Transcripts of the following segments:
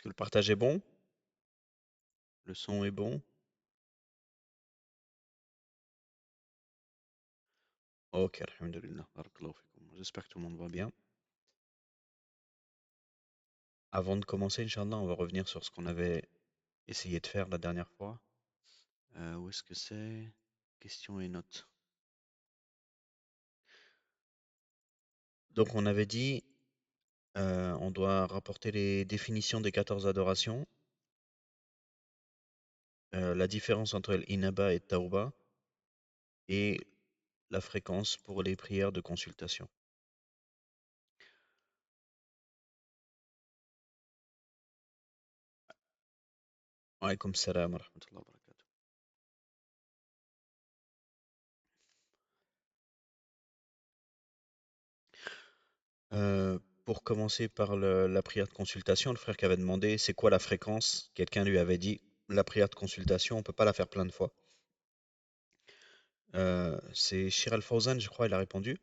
Est-ce que le partage est bon? Le son est bon? Ok, alhamdulillah. Barakallahu fikum. J'espère que tout le monde va bien. Avant de commencer, Inch'Allah, on va revenir sur ce qu'on avait essayé de faire la dernière fois. Où est-ce que c'est? Questions et notes. Donc, on avait dit, on doit rapporter les définitions des 14 adorations, la différence entre l'inaba et tauba, et la fréquence pour les prières de consultation. Alaykoum salam wa rahmatullahi wa barakatuh. Pour commencer par la prière de consultation, le frère qui avait demandé c'est quoi la fréquence? Quelqu'un lui avait dit la prière de consultation, on peut pas la faire plein de fois. C'est Shir Al-Fawzan, je crois, il a répondu.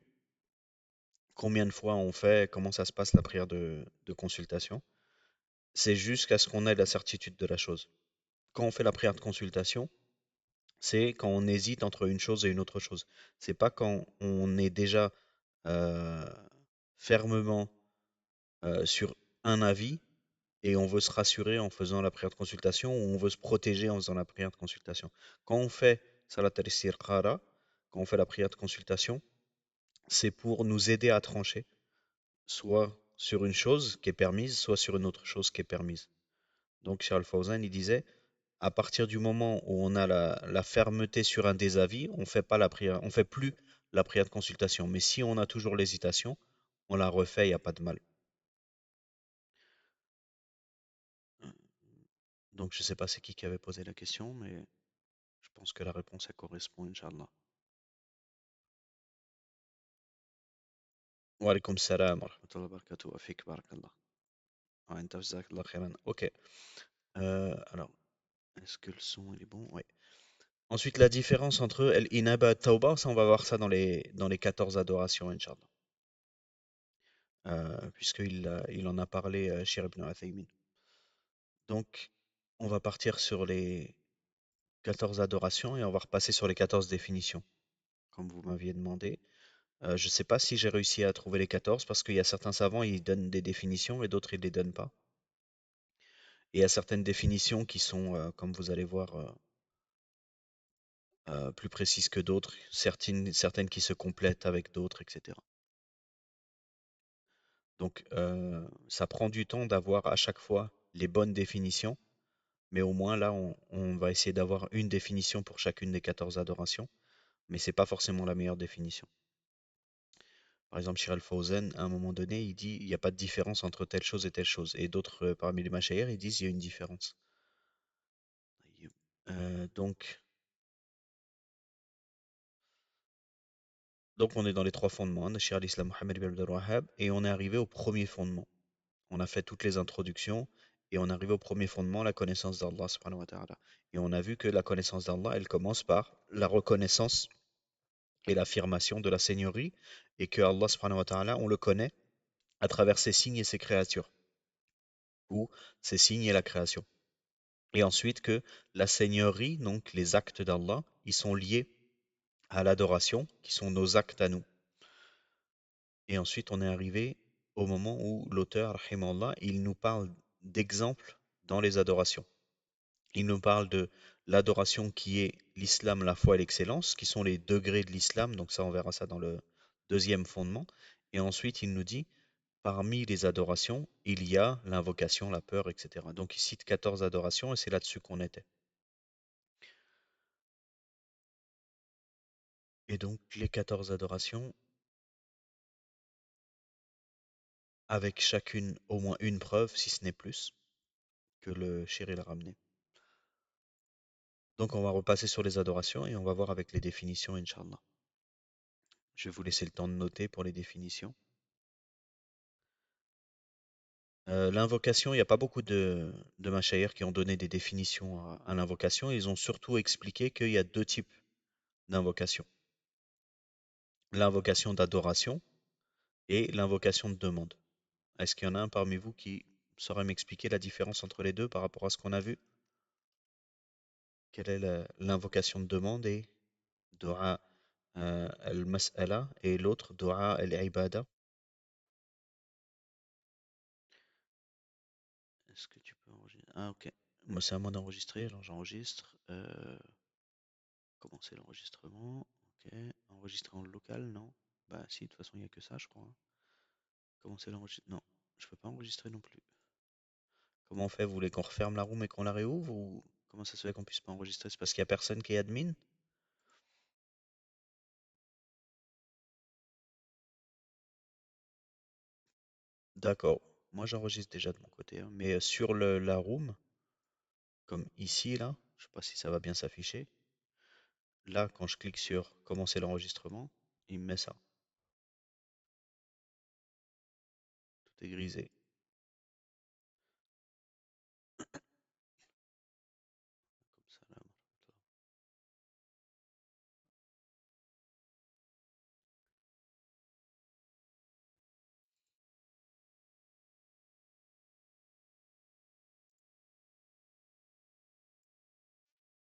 Combien de fois on fait? Comment ça se passe la prière de consultation? C'est jusqu'à ce qu'on ait la certitude de la chose. Quand on fait la prière de consultation, c'est quand on hésite entre une chose et une autre chose. C'est pas quand on est déjà euh, fermement sur un avis et on veut se rassurer en faisant la prière de consultation ou on veut se protéger en faisant la prière de consultation. Quand on fait Salat al-Istikhara, quand on fait la prière de consultation, c'est pour nous aider à trancher, soit sur une chose qui est permise, soit sur une autre chose qui est permise. Donc Charles Fawzan, il disait, à partir du moment où on a la fermeté sur un des avis, on fait pas la prière, on fait plus la prière de consultation. Mais si on a toujours l'hésitation, on la refait, il n'y a pas de mal. Donc je sais pas c'est qui avait posé la question, mais je pense que la réponse elle correspond, Inch'Allah. Wa alaykoum salam wa rahmatullahi wa barakatuh. Afik barakallah. Wa anta jazakallah khairan. Ok. Alors, est-ce que le son il est bon? Oui. Ensuite, la différence entre El-Inaba et Tauba, ça on va voir ça dans les 14 adorations, Inch'Allah. Il en a parlé, Shir ibn Uthaymin. Donc, on va partir sur les 14 adorations et on va repasser sur les 14 définitions, comme vous m'aviez demandé. Je ne sais pas si j'ai réussi à trouver les 14 parce qu'il y a certains savants, ils donnent des définitions et d'autres, ils ne les donnent pas. Et il y a certaines définitions qui sont, comme vous allez voir, plus précises que d'autres, certaines qui se complètent avec d'autres, etc. Donc, ça prend du temps d'avoir à chaque fois les bonnes définitions, mais au moins là, on va essayer d'avoir une définition pour chacune des 14 adorations, mais c'est pas forcément la meilleure définition. Par exemple, Shir Al-Fawzan, à un moment donné, il dit il n'y a pas de différence entre telle chose et telle chose. Et d'autres parmi les Mashaïr, ils disent il y a une différence. Donc, on est dans les trois fondements, hein, de Shir al-Islam Muhammad ibn Abdul Wahhab, et on est arrivé au premier fondement. On a fait toutes les introductions et on arrive au premier fondement, la connaissance d'Allah subhanahu wa ta'ala. Et on a vu que la connaissance d'Allah, elle commence par la reconnaissance et l'affirmation de la Seigneurie et que Allah subhanahu wa ta'ala, on le connaît à travers ses signes et ses créatures, ou ses signes et la création. Et ensuite que la Seigneurie, donc les actes d'Allah, ils sont liés à l'adoration, qui sont nos actes à nous. Et ensuite, on est arrivé au moment où l'auteur, rahimallah, il nous parle d'exemples dans les adorations. Il nous parle de l'adoration qui est l'islam, la foi et l'excellence, qui sont les degrés de l'islam. Donc ça, on verra ça dans le deuxième fondement. Et ensuite, il nous dit, parmi les adorations, il y a l'invocation, la peur, etc. Donc il cite 14 adorations et c'est là-dessus qu'on était. Et donc les 14 adorations, avec chacune au moins une preuve, si ce n'est plus, que le shir a ramené. Donc on va repasser sur les adorations et on va voir avec les définitions, Inch'Allah. Je vais vous laisser le temps de noter pour les définitions. L'invocation, il n'y a pas beaucoup de mashaïr qui ont donné des définitions à l'invocation. Ils ont surtout expliqué qu'il y a deux types d'invocation. L'invocation d'adoration et l'invocation de demande. Est-ce qu'il y en a un parmi vous qui saurais m'expliquer la différence entre les deux par rapport à ce qu'on a vu? Quelle est l'invocation de demande et dua al-mas'ala et l'autre dua al-ibada? Est-ce que tu peux enregistrer? Ah, ok. Moi, c'est à moi d'enregistrer, alors j'enregistre. Commencer l'enregistrement. Ok. Enregistrer en local, non? Bah si, de toute façon, il n'y a que ça, je crois, hein. Commencer l'enregistrement. Non, je peux pas enregistrer non plus. Comment on fait? Vous voulez qu'on referme la room et qu'on la réouvre ou comment ça se fait qu'on puisse pas enregistrer? C'est parce qu'il y a personne qui est admin? D'accord. Moi, j'enregistre déjà de mon côté, hein. Mais sur la room, comme ici, là, je sais pas si ça va bien s'afficher. Là, quand je clique sur commencer l'enregistrement, il me met ça. Tout est grisé. Comme ça, là.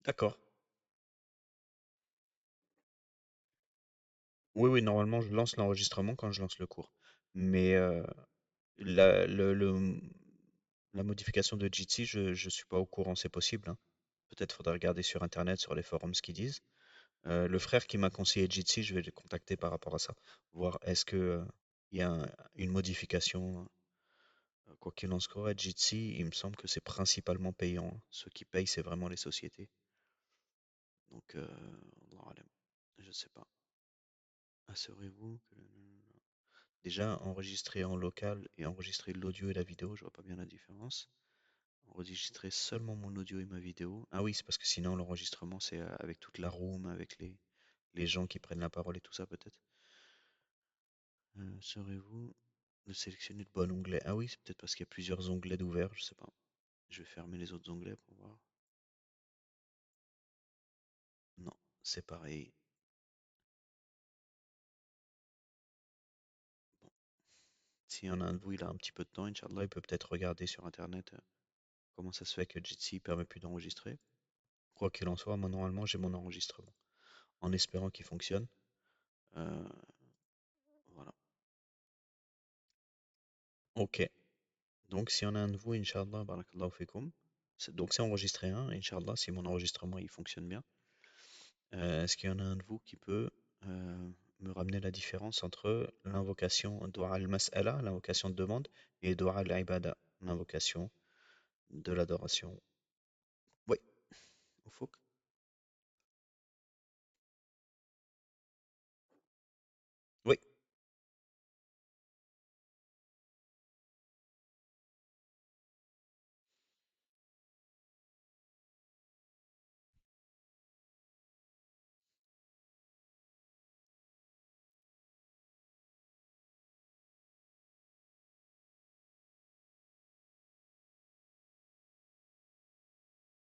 D'accord. Oui, oui, normalement, je lance l'enregistrement quand je lance le cours. Mais la, la modification de Jitsi, je ne suis pas au courant, c'est possible, hein. Peut-être faudra regarder sur Internet, sur les forums, ce qu'ils disent. Le frère qui m'a conseillé Jitsi, je vais le contacter par rapport à ça. Voir est-ce que il y a une modification. Quoi qu'il en soit, Jitsi, il me semble que c'est principalement payant, hein. Ceux qui payent, c'est vraiment les sociétés. Donc, Allahu alam. Je sais pas. Assurez-vous que déjà enregistrer en local et enregistrer l'audio et la vidéo, je vois pas bien la différence. Enregistrer seulement mon audio et ma vidéo. Ah oui, c'est parce que sinon l'enregistrement c'est avec toute la room, avec les gens qui prennent la parole et tout ça peut-être. Saurez-vous de sélectionner le bon onglet? Ah oui, c'est peut-être parce qu'il y a plusieurs onglets d'ouvert, je sais pas. Je vais fermer les autres onglets pour voir. Non, c'est pareil. Bon, s'il y en a un de vous, il a un petit peu de temps, Inch'Allah, il peut peut-être regarder sur Internet comment ça se fait que Jitsi permet plus d'enregistrer. Quoi qu'il en soit, moi normalement j'ai mon enregistrement. En espérant qu'il fonctionne. Euh, voilà. Ok. Donc s'il y en a un de vous, Inch'Allah, barakallahu fikum. Donc c'est enregistré un, Inch'Allah, si mon enregistrement il fonctionne bien. Est-ce qu'il y en a un de vous qui peut me ramener la différence entre l'invocation Dua al-Mas'ala, l'invocation de demande, et Dua al-Ibada, l'invocation de l'adoration? Oui, au faut. Oui.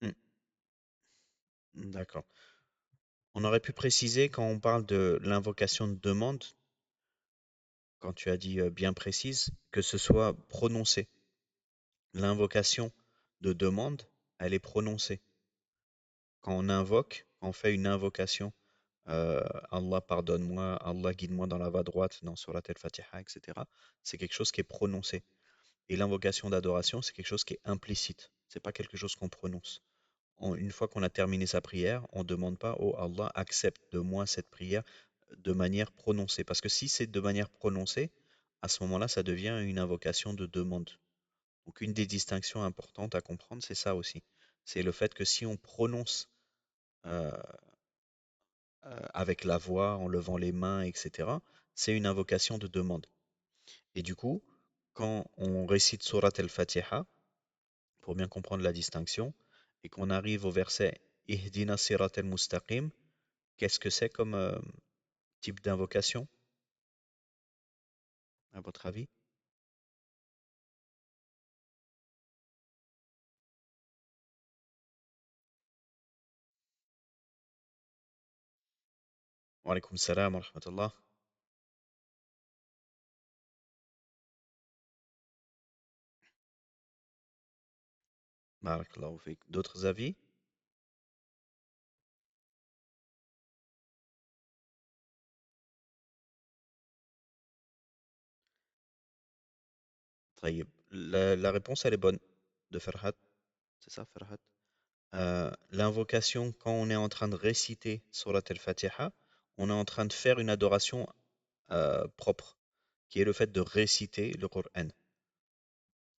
Hmm, d'accord. On aurait pu préciser quand on parle de l'invocation de demande, quand tu as dit bien précise, que ce soit prononcé. L'invocation de demande, elle est prononcée. Quand on invoque, quand on fait une invocation, Allah pardonne-moi, Allah guide-moi dans la voie droite, dans Surat al-Fatiha, etc., c'est quelque chose qui est prononcé. Et l'invocation d'adoration, c'est quelque chose qui est implicite. C'est pas quelque chose qu'on prononce. Une fois qu'on a terminé sa prière, on ne demande pas, oh Allah, accepte de moi cette prière de manière prononcée. Parce que si c'est de manière prononcée, à ce moment-là, ça devient une invocation de demande. Donc une des distinctions importantes à comprendre, c'est ça aussi. C'est le fait que si on prononce euh, avec la voix, en levant les mains, etc., c'est une invocation de demande. Et du coup, quand on récite Surat al-Fatiha, pour bien comprendre la distinction, et qu'on arrive au verset Ihdina Sirat al-Mustaqim, qu'est-ce que c'est comme type d'invocation, à votre avis? Wa alaykoum salam wa rahmatullah. Barakallahu fik. D'autres avis? Taïb. La réponse, elle est bonne de Farhat. C'est ça, Farhat? L'invocation, quand on est en train de réciter Surat al-Fatiha, on est en train de faire une adoration propre, qui est le fait de réciter le Coran.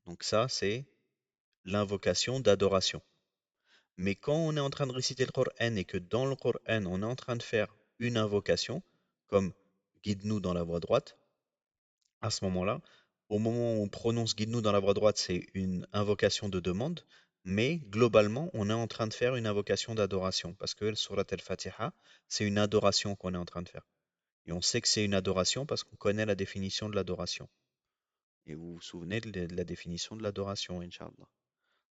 Donc ça, c'est l'invocation d'adoration. Mais quand on est en train de réciter le Coran et que dans le Coran, on est en train de faire une invocation, comme guide-nous dans la voie droite, à ce moment-là, au moment où on prononce guide-nous dans la voie droite, c'est une invocation de demande, mais globalement, on est en train de faire une invocation d'adoration, parce que le Surat al-Fatiha, c'est une adoration qu'on est en train de faire. Et on sait que c'est une adoration parce qu'on connaît la définition de l'adoration. Et vous vous souvenez de la définition de l'adoration, Inch'Allah.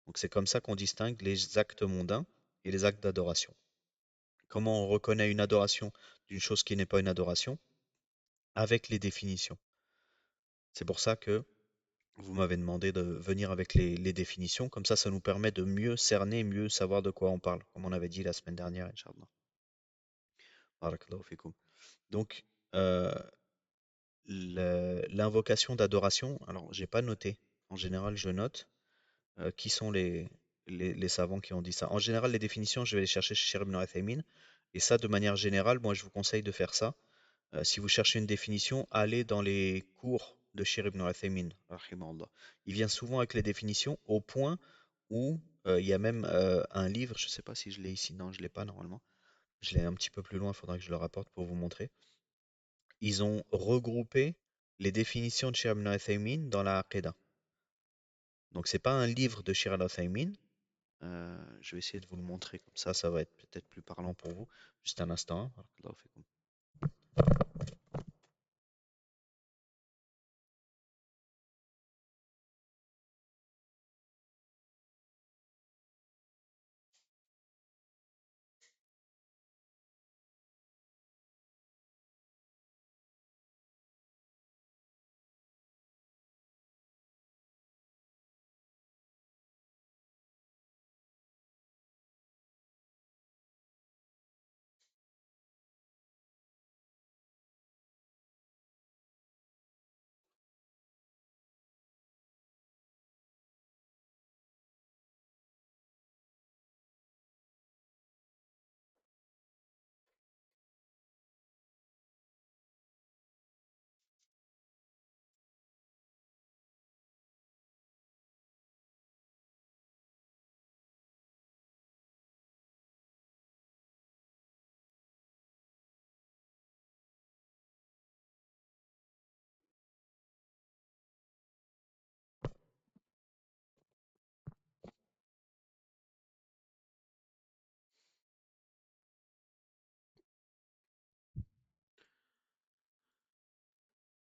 Donc c'est comme ça qu'on distingue les actes mondains et les actes d'adoration. Comment on reconnaît une adoration d'une chose qui n'est pas une adoration? Avec les définitions. C'est pour ça que vous m'avez demandé de venir avec les définitions. Comme ça nous permet de mieux cerner, mieux savoir de quoi on parle, comme on avait dit la semaine dernière, Inch'Allah. Barakallahu fikum. Donc, euh, l'invocation d'adoration, alors j'ai pas noté. En général, je note qui sont les savants qui ont dit ça. En général, les définitions, je vais les chercher chez Ibn Uthaymin. Et ça, de manière générale, moi, je vous conseille de faire ça. Si vous cherchez une définition, allez dans les cours de Shir ibn Uthaymin, rahimahullah. Il vient souvent avec les définitions au point où il y a même un livre, je ne sais pas si je l'ai ici, non, je ne l'ai pas normalement. Je l'ai un petit peu plus loin, il faudra que je le rapporte pour vous montrer. Ils ont regroupé les définitions de Shir ibn Uthaymin dans la Aqidah. Donc c'est pas un livre de Shir al-Uthaymin. Je vais essayer de vous le montrer comme ça va être peut-être plus parlant pour vous. Juste un instant.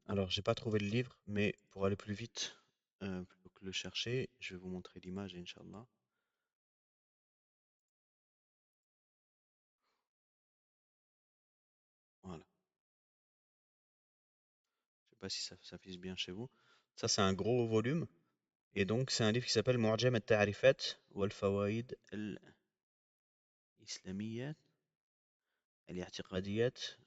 Alors, j'ai pas trouvé le livre, mais pour aller plus vite, plutôt que le chercher, je vais vous montrer l'image, Inch'Allah. Voilà. Je sais pas si ça s'affiche bien chez vous. Ça, c'est un gros volume. Et donc, c'est un livre qui s'appelle Mu'jam al-Ta'rifat wal Fawaid al-Islamiyat al-I'tiqadiyat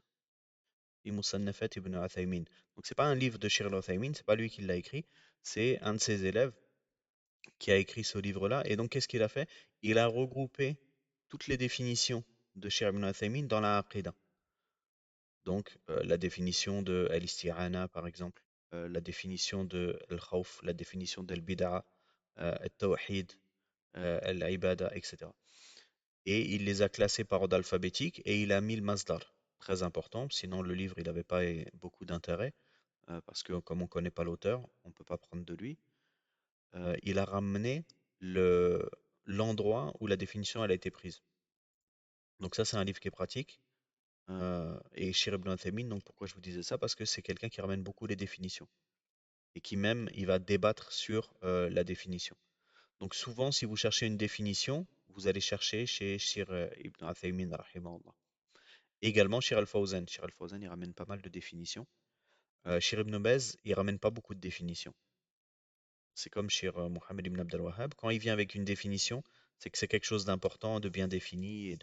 fi Musannafat ibn Uthaymin. Donc, c'est pas un livre de Shir al-Uthaymin, c'est pas lui qui l'a écrit, c'est un de ses élèves qui a écrit ce livre-là. Et donc, qu'est-ce qu'il a fait? Il a regroupé toutes les définitions de Shir ibn Uthaymin dans la Aqidah. Donc, la définition de al-isti'ana, par exemple, la définition de al-khawf, la définition de al-bid'a, al-tawhid, al-ibada, etc. Et il les a classés par ordre alphabétique et il a mis le masdar. Très important, sinon le livre il n'avait pas beaucoup d'intérêt, parce que comme on ne connaît pas l'auteur, on ne peut pas prendre de lui. Il a ramené l'endroit où la définition elle a été prise. Donc ça c'est un livre qui est pratique. Et Shir ibn Uthaymin, donc pourquoi je vous disais ça? Parce que c'est quelqu'un qui ramène beaucoup les définitions et qui même il va débattre sur la définition. Donc souvent, si vous cherchez une définition, vous allez chercher chez Shir ibn Uthaymin, rahimahullah. Également Shir al-Fawzan. Shir al-Fawzan, il ramène pas mal de définitions. Shir ibn Baz, il ramène pas beaucoup de définitions. C'est comme chez Mohammed ibn Abdel Wahhab, quand il vient avec une définition, c'est que c'est quelque chose d'important, de bien défini et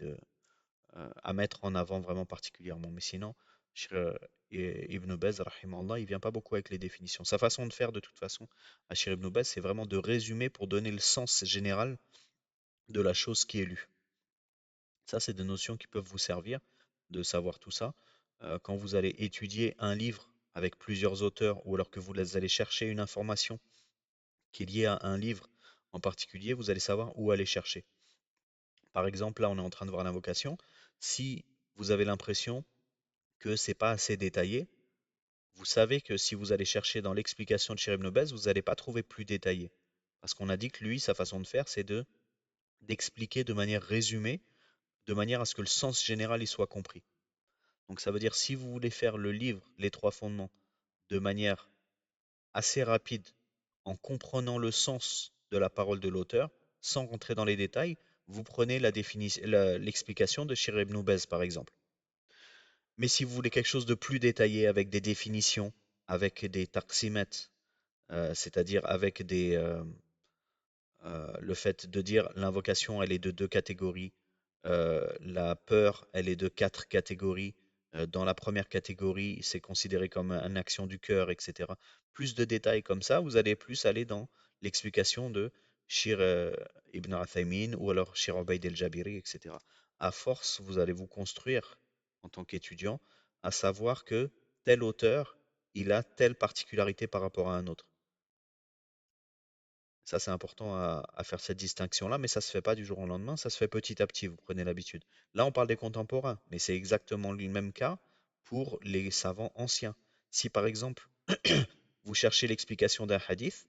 à mettre en avant vraiment particulièrement. Mais sinon, chez Ibn Baz, rahimahullah, il vient pas beaucoup avec les définitions. Sa façon de faire, de toute façon, à Shir Ibn Baz, c'est vraiment de résumer pour donner le sens général de la chose qui est lue. Ça, c'est des notions qui peuvent vous servir de savoir tout ça. Quand vous allez étudier un livre avec plusieurs auteurs ou alors que vous allez chercher une information qui est liée à un livre en particulier, vous allez savoir où aller chercher. Par exemple, là, on est en train de voir l'invocation. Si vous avez l'impression que c'est pas assez détaillé, vous savez que si vous allez chercher dans l'explication de Shir Ibn Baz, vous n'allez pas trouver plus détaillé. Parce qu'on a dit que lui, sa façon de faire, c'est d'expliquer de manière résumée, de manière à ce que le sens général y soit compris. Donc ça veut dire si vous voulez faire le livre Les Trois Fondements de manière assez rapide, en comprenant le sens de la parole de l'auteur, sans rentrer dans les détails, vous prenez l'explication de Shir Ibn Baz par exemple. Mais si vous voulez quelque chose de plus détaillé avec des définitions, avec des taqsimet, c'est-à-dire avec le fait de dire l'invocation, elle est de deux catégories, la peur, elle est de quatre catégories. Dans la première catégorie, c'est considéré comme une action du cœur, etc. Plus de détails comme ça, vous allez plus aller dans l'explication de Shir Ibn Athaymin ou alors Shir Ubayd el-Jabiri, etc. À force, vous allez vous construire en tant qu'étudiant à savoir que tel auteur, il a telle particularité par rapport à un autre. Ça, c'est important à faire cette distinction-là, mais ça se fait pas du jour au lendemain, ça se fait petit à petit, vous prenez l'habitude. Là, on parle des contemporains, mais c'est exactement le même cas pour les savants anciens. Si par exemple, vous cherchez l'explication d'un hadith,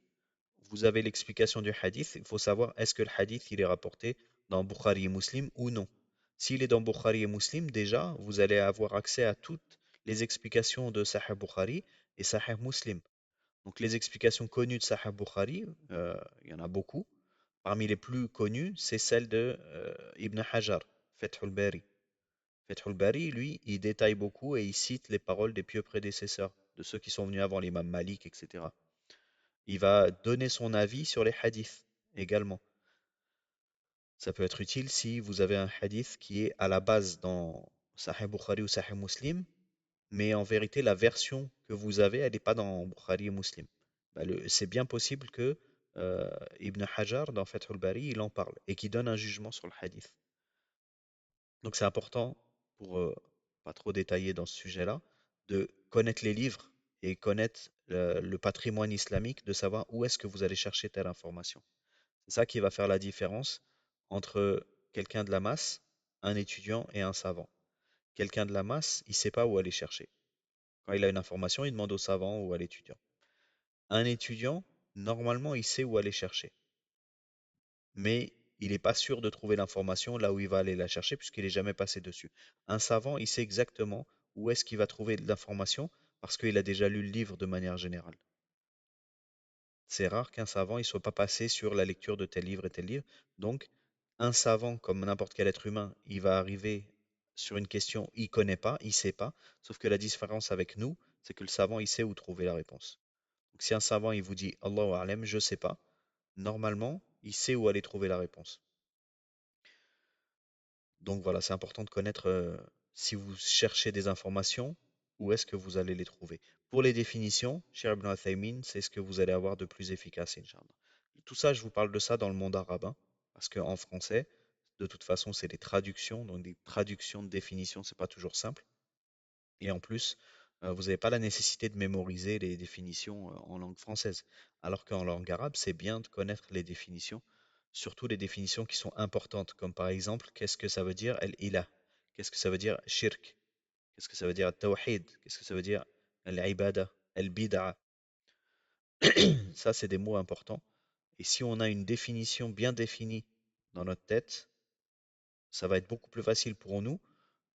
vous avez l'explication du hadith, il faut savoir est-ce que le hadith il est rapporté dans Bukhari et Muslim ou non. S'il est dans Bukhari et Muslim, déjà, vous allez avoir accès à toutes les explications de Sahih Bukhari et Sahih Muslim. Donc les explications connues de Sahih Bukhari, il y en a beaucoup. Parmi les plus connues, c'est celle de Ibn Hajar, Fathul Bari. Fathul Bari, lui, il détaille beaucoup et il cite les paroles des pieux prédécesseurs, de ceux qui sont venus avant l'imam Malik, etc. Il va donner son avis sur les hadiths également. Ça peut être utile si vous avez un hadith qui est à la base dans Sahih Bukhari ou Sahih Muslim, mais en vérité, la version que vous avez, elle n'est pas dans Bukhari et Muslim. Bah, c'est bien possible que Ibn Hajar, dans Fathul Bari, il en parle et qu'il donne un jugement sur le hadith. Donc c'est important, pour pas trop détailler dans ce sujet-là, de connaître les livres et connaître le patrimoine islamique, de savoir où est-ce que vous allez chercher telle information. C'est ça qui va faire la différence entre quelqu'un de la masse, un étudiant et un savant. Quelqu'un de la masse, il ne sait pas où aller chercher. Quand il a une information, il demande au savant ou à l'étudiant. Un étudiant, normalement, il sait où aller chercher, mais il n'est pas sûr de trouver l'information là où il va aller la chercher puisqu'il n'est jamais passé dessus. Un savant, il sait exactement où est-ce qu'il va trouver l'information parce qu'il a déjà lu le livre de manière générale. C'est rare qu'un savant ne soit pas passé sur la lecture de tel livre et tel livre. Donc, un savant, comme n'importe quel être humain, il va arriver sur une question, il ne connaît pas, il ne sait pas. Sauf que la différence avec nous, c'est que le savant, il sait où trouver la réponse. Donc, si un savant, il vous dit Allahu A'lam, je ne sais pas, normalement, il sait où aller trouver la réponse. Donc voilà, c'est important de connaître si vous cherchez des informations, où est-ce que vous allez les trouver. Pour les définitions, chez Ibn Uthaymin, c'est ce que vous allez avoir de plus efficace, Inch'Allah. Tout ça, je vous parle de ça dans le monde arabe, hein, parce qu'en français, de toute façon, c'est des traductions, donc des traductions de définitions, c'est pas toujours simple. Et en plus, vous n'avez pas la nécessité de mémoriser les définitions en langue française. Alors qu'en langue arabe, c'est bien de connaître les définitions, surtout les définitions qui sont importantes, comme par exemple, qu'est-ce que ça veut dire al-ilah? Qu'est-ce que ça veut dire shirk? Qu'est-ce que ça veut dire tawhid? Qu'est-ce que ça veut dire al-ibada? Al-bid'a? Ça, c'est des mots importants. Et si on a une définition bien définie dans notre tête, ça va être beaucoup plus facile pour nous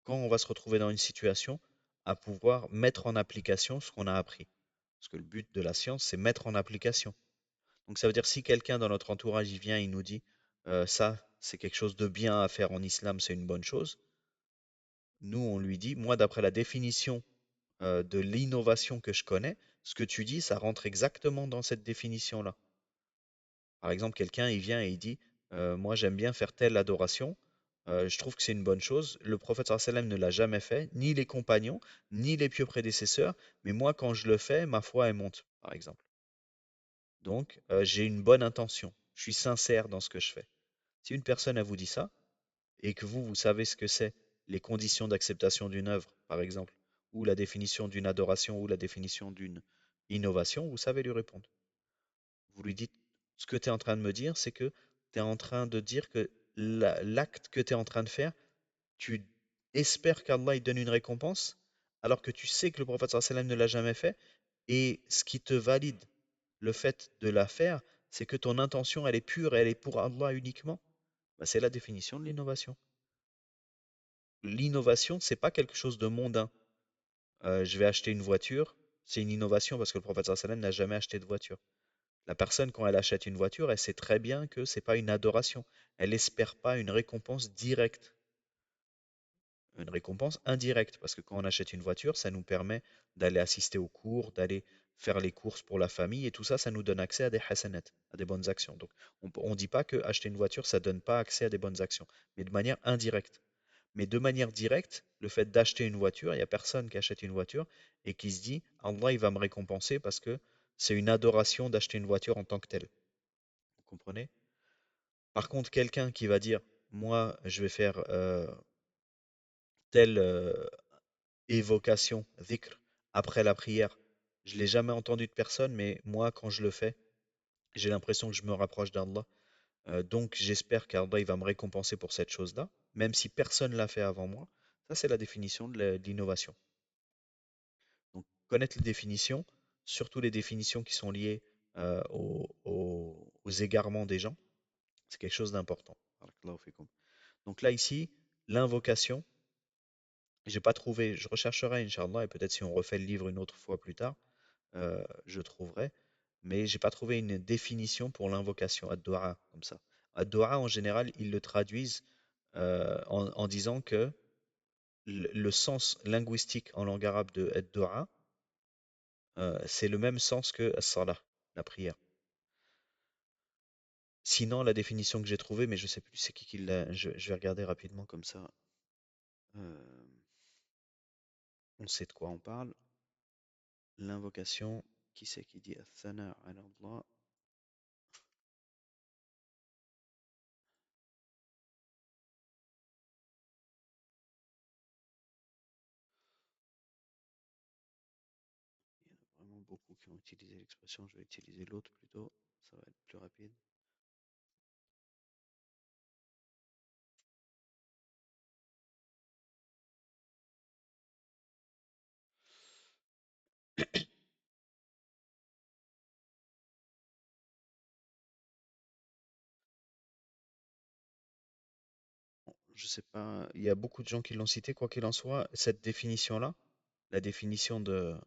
quand on va se retrouver dans une situation à pouvoir mettre en application ce qu'on a appris. Parce que le but de la science, c'est mettre en application. Donc ça veut dire si quelqu'un dans notre entourage, il vient, il nous dit ça, c'est quelque chose de bien à faire en islam, c'est une bonne chose. Nous, on lui dit, moi, d'après la définition de l'innovation que je connais, ce que tu dis, ça rentre exactement dans cette définition-là. Par exemple, quelqu'un, il vient et il dit, moi j'aime bien faire telle adoration, je trouve que c'est une bonne chose. Le prophète sallallahu alayhi wa sallam ne l'a jamais fait, ni les compagnons, ni les pieux prédécesseurs, mais moi quand je le fais, ma foi elle monte, par exemple. Donc, j'ai une bonne intention, je suis sincère dans ce que je fais. Si une personne elle vous dit ça, et que vous savez ce que c'est, les conditions d'acceptation d'une œuvre, par exemple, ou la définition d'une adoration, ou la définition d'une innovation, vous savez lui répondre. Vous lui dites, ce que tu es en train de me dire, c'est que tu es en train de dire que l'acte que tu es en train de faire, tu espères qu'Allah il donne une récompense, alors que tu sais que le prophète sallallahu alayhi wa sallam ne l'a jamais fait, et ce qui te valide le fait de la faire, c'est que ton intention, elle est pure, elle est pour Allah uniquement. Bah, c'est la définition de l'innovation. L'innovation, c'est pas quelque chose de mondain. Je vais acheter une voiture, c'est une innovation parce que le prophète sallallahu alayhi wa sallam n'a jamais acheté de voiture. La personne, quand elle achète une voiture, elle sait très bien que c'est pas une adoration. Elle n'espère pas une récompense directe, une récompense indirecte, parce que quand on achète une voiture, ça nous permet d'aller assister aux cours, d'aller faire les courses pour la famille, et tout ça, ça nous donne accès à des hasanat, à des bonnes actions. Donc, on ne dit pas que acheter une voiture, ça ne donne pas accès à des bonnes actions, mais de manière indirecte. Mais de manière directe, le fait d'acheter une voiture, il n'y a personne qui achète une voiture et qui se dit, Allah, il va me récompenser parce que c'est une adoration d'acheter une voiture en tant que telle. Vous comprenez? Par contre, quelqu'un qui va dire, moi, je vais faire telle évocation, dhikr, après la prière. Je l'ai jamais entendu de personne, mais moi, quand je le fais, j'ai l'impression que je me rapproche d'Allah. Donc, j'espère qu'Allah il va me récompenser pour cette chose-là, même si personne l'a fait avant moi. Ça, c'est la définition de l'innovation. Donc, connaître les définitions, surtout les définitions qui sont liées aux égarements des gens, c'est quelque chose d'important. Barakallahu fikum. Donc là, ici, l'invocation, j'ai pas trouvé, je rechercherai, Inch'Allah, et peut-être si on refait le livre une autre fois plus tard, je trouverai, mais j'ai pas trouvé une définition pour l'invocation, ad-du'a, comme ça. Ad-du'a, en général, ils le traduisent en disant que le sens linguistique en langue arabe de ad-du'a, c'est le même sens que as-salah, la prière. Sinon, la définition que j'ai trouvée, mais je sais plus c'est qui l'a, je vais regarder rapidement comme ça. euh, on sait de quoi on parle. L'invocation, qui c'est qui dit Athana ala Allah? Il y en a vraiment beaucoup qui ont utilisé l'expression, je vais utiliser l'autre plutôt, ça va être plus rapide. Bon, je sais pas, il y a beaucoup de gens qui l'ont cité, quoi qu'il en soit, cette définition-là, la définition de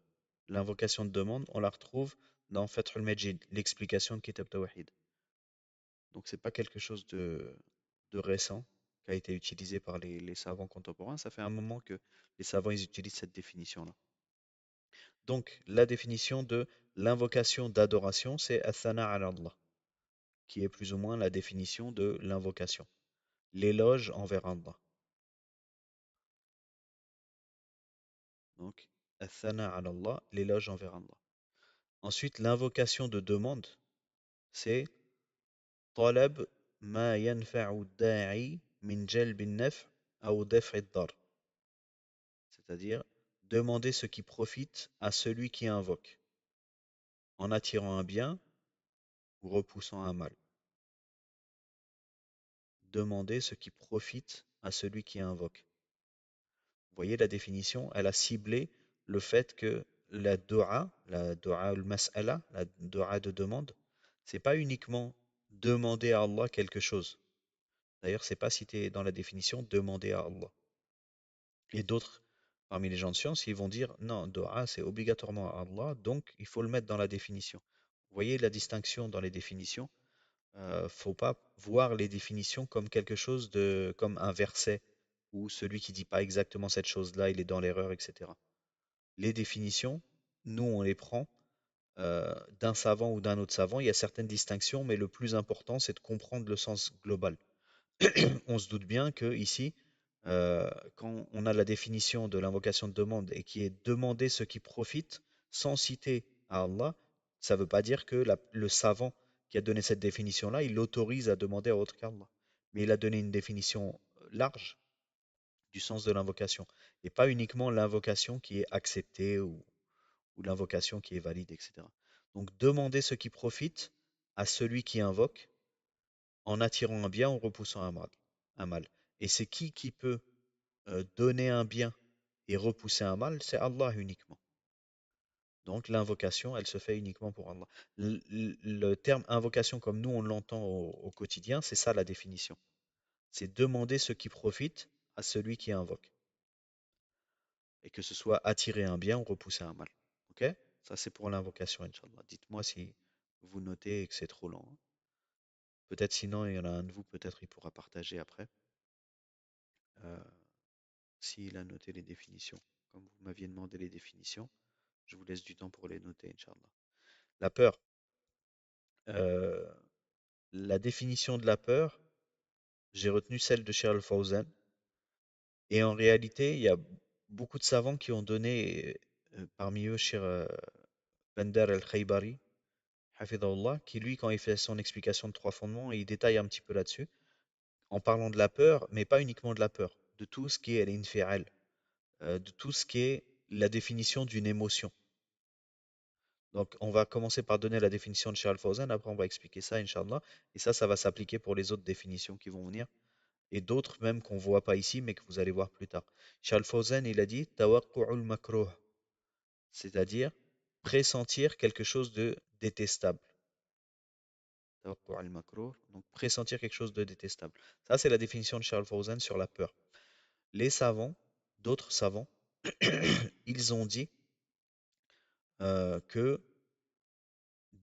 l'invocation de demande, on la retrouve dans Fathul Majid, l'explication de Kitab Tawhid. Donc c'est pas quelque chose de récent qui a été utilisé par les savants contemporains. Ça fait un moment que les savants ils utilisent cette définition-là. Donc la définition de l'invocation d'adoration, c'est Athana ala Allah, qui est plus ou moins la définition de l'invocation. L'éloge envers Allah. Donc Athana ala Allah, l'éloge envers Allah. Ensuite, l'invocation de demande, c'est طلب ما ينفع الداعي من جلب النفع أو دفع الضر. C'est-à-dire demander ce qui profite à celui qui invoque, en attirant un bien ou repoussant un mal. Demander ce qui profite à celui qui invoque. Vous voyez la définition, elle a ciblé le fait que la dua al-mas'ala, la dua de demande, c'est pas uniquement demander à Allah quelque chose. D'ailleurs, c'est pas cité dans la définition demander à Allah. Et d'autres, parmi les gens de science, ils vont dire non, dua, c'est obligatoirement à Allah, donc il faut le mettre dans la définition. Vous voyez la distinction dans les définitions? Faut pas voir les définitions comme quelque chose de, comme un verset, ou celui qui dit pas exactement cette chose-là, il est dans l'erreur, etc. Les définitions, nous, on les prend d'un savant ou d'un autre savant, il y a certaines distinctions, mais le plus important, c'est de comprendre le sens global. On se doute bien que ici, quand on a la définition de l'invocation de demande et qui est demander ce qui profite sans citer à Allah, ça ne veut pas dire que le savant qui a donné cette définition-là, il l'autorise à demander à autre qu'Allah. Mais il a donné une définition large du sens de l'invocation et pas uniquement l'invocation qui est acceptée ou l'invocation qui est valide, etc. Donc demander ce qui profite à celui qui invoque en attirant un bien ou repoussant un mal. Et c'est qui peut donner un bien et repousser un mal? C'est Allah uniquement. Donc l'invocation, elle se fait uniquement pour Allah. Le terme invocation, comme nous on l'entend au quotidien, c'est ça la définition. C'est demander ce qui profite à celui qui invoque. Et que ce soit attirer un bien ou repousser un mal. Ok? Ça c'est pour l'invocation, Inch'Allah. Dites-moi si vous notez et que c'est trop lent, hein. Peut-être sinon, il y en a un de vous, peut-être il pourra partager après. Euh, S'il a noté les définitions. Comme vous m'aviez demandé les définitions, je vous laisse du temps pour les noter, Inch'Allah. La peur. Euh, la définition de la peur, j'ai retenu celle de Cheikh Al-Fawzan. Et en réalité, il y a beaucoup de savants qui ont donné, parmi eux Cheikh Bandar Al-Khaybari, Hafidahullah, qui lui, quand il fait son explication de trois fondements, il détaille un petit peu là-dessus, en parlant de la peur, mais pas uniquement de la peur, de tout ce qui est l'infi'al, de tout ce qui est la définition d'une émotion. Donc, on va commencer par donner la définition de Charles Fawzan, après on va expliquer ça, Inch'Allah. Et ça va s'appliquer pour les autres définitions qui vont venir, et d'autres même qu'on ne voit pas ici, mais que vous allez voir plus tard. Charles Fawzan, il a dit tawaqqu'u'ul makruh, c'est-à-dire pressentir quelque chose de détestable. Tawaqqu'u'ul makruh, donc pressentir quelque chose de détestable. Ça, c'est la définition de Charles Fawzan sur la peur. Les savants, d'autres savants, ils ont dit que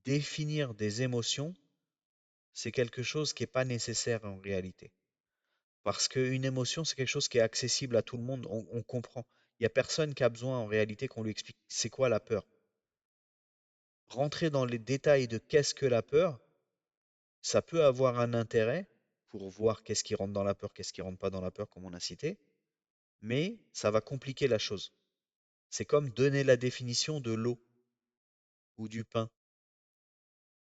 définir des émotions, c'est quelque chose qui n'est pas nécessaire en réalité. Parce qu'une émotion, c'est quelque chose qui est accessible à tout le monde, on comprend. Il n'y a personne qui a besoin en réalité qu'on lui explique c'est quoi la peur. Rentrer dans les détails de qu'est-ce que la peur, ça peut avoir un intérêt pour voir qu'est-ce qui rentre dans la peur, qu'est-ce qui rentre pas dans la peur, comme on a cité, mais ça va compliquer la chose. C'est comme donner la définition de l'eau ou du pain.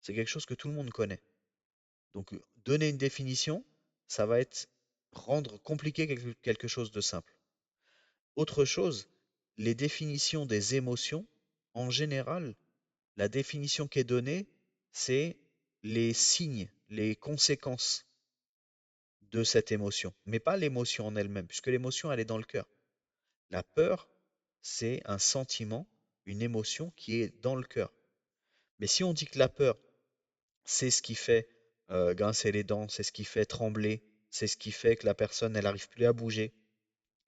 C'est quelque chose que tout le monde connaît. Donc, donner une définition, ça va être rendre compliqué quelque chose de simple. Autre chose, les définitions des émotions, en général, la définition qui est donnée, c'est les signes, les conséquences de cette émotion, mais pas l'émotion en elle-même, puisque l'émotion, elle est dans le cœur. La peur, c'est un sentiment, une émotion qui est dans le cœur. Mais si on dit que la peur, c'est ce qui fait grincer les dents, c'est ce qui fait trembler, c'est ce qui fait que la personne, elle n'arrive plus à bouger.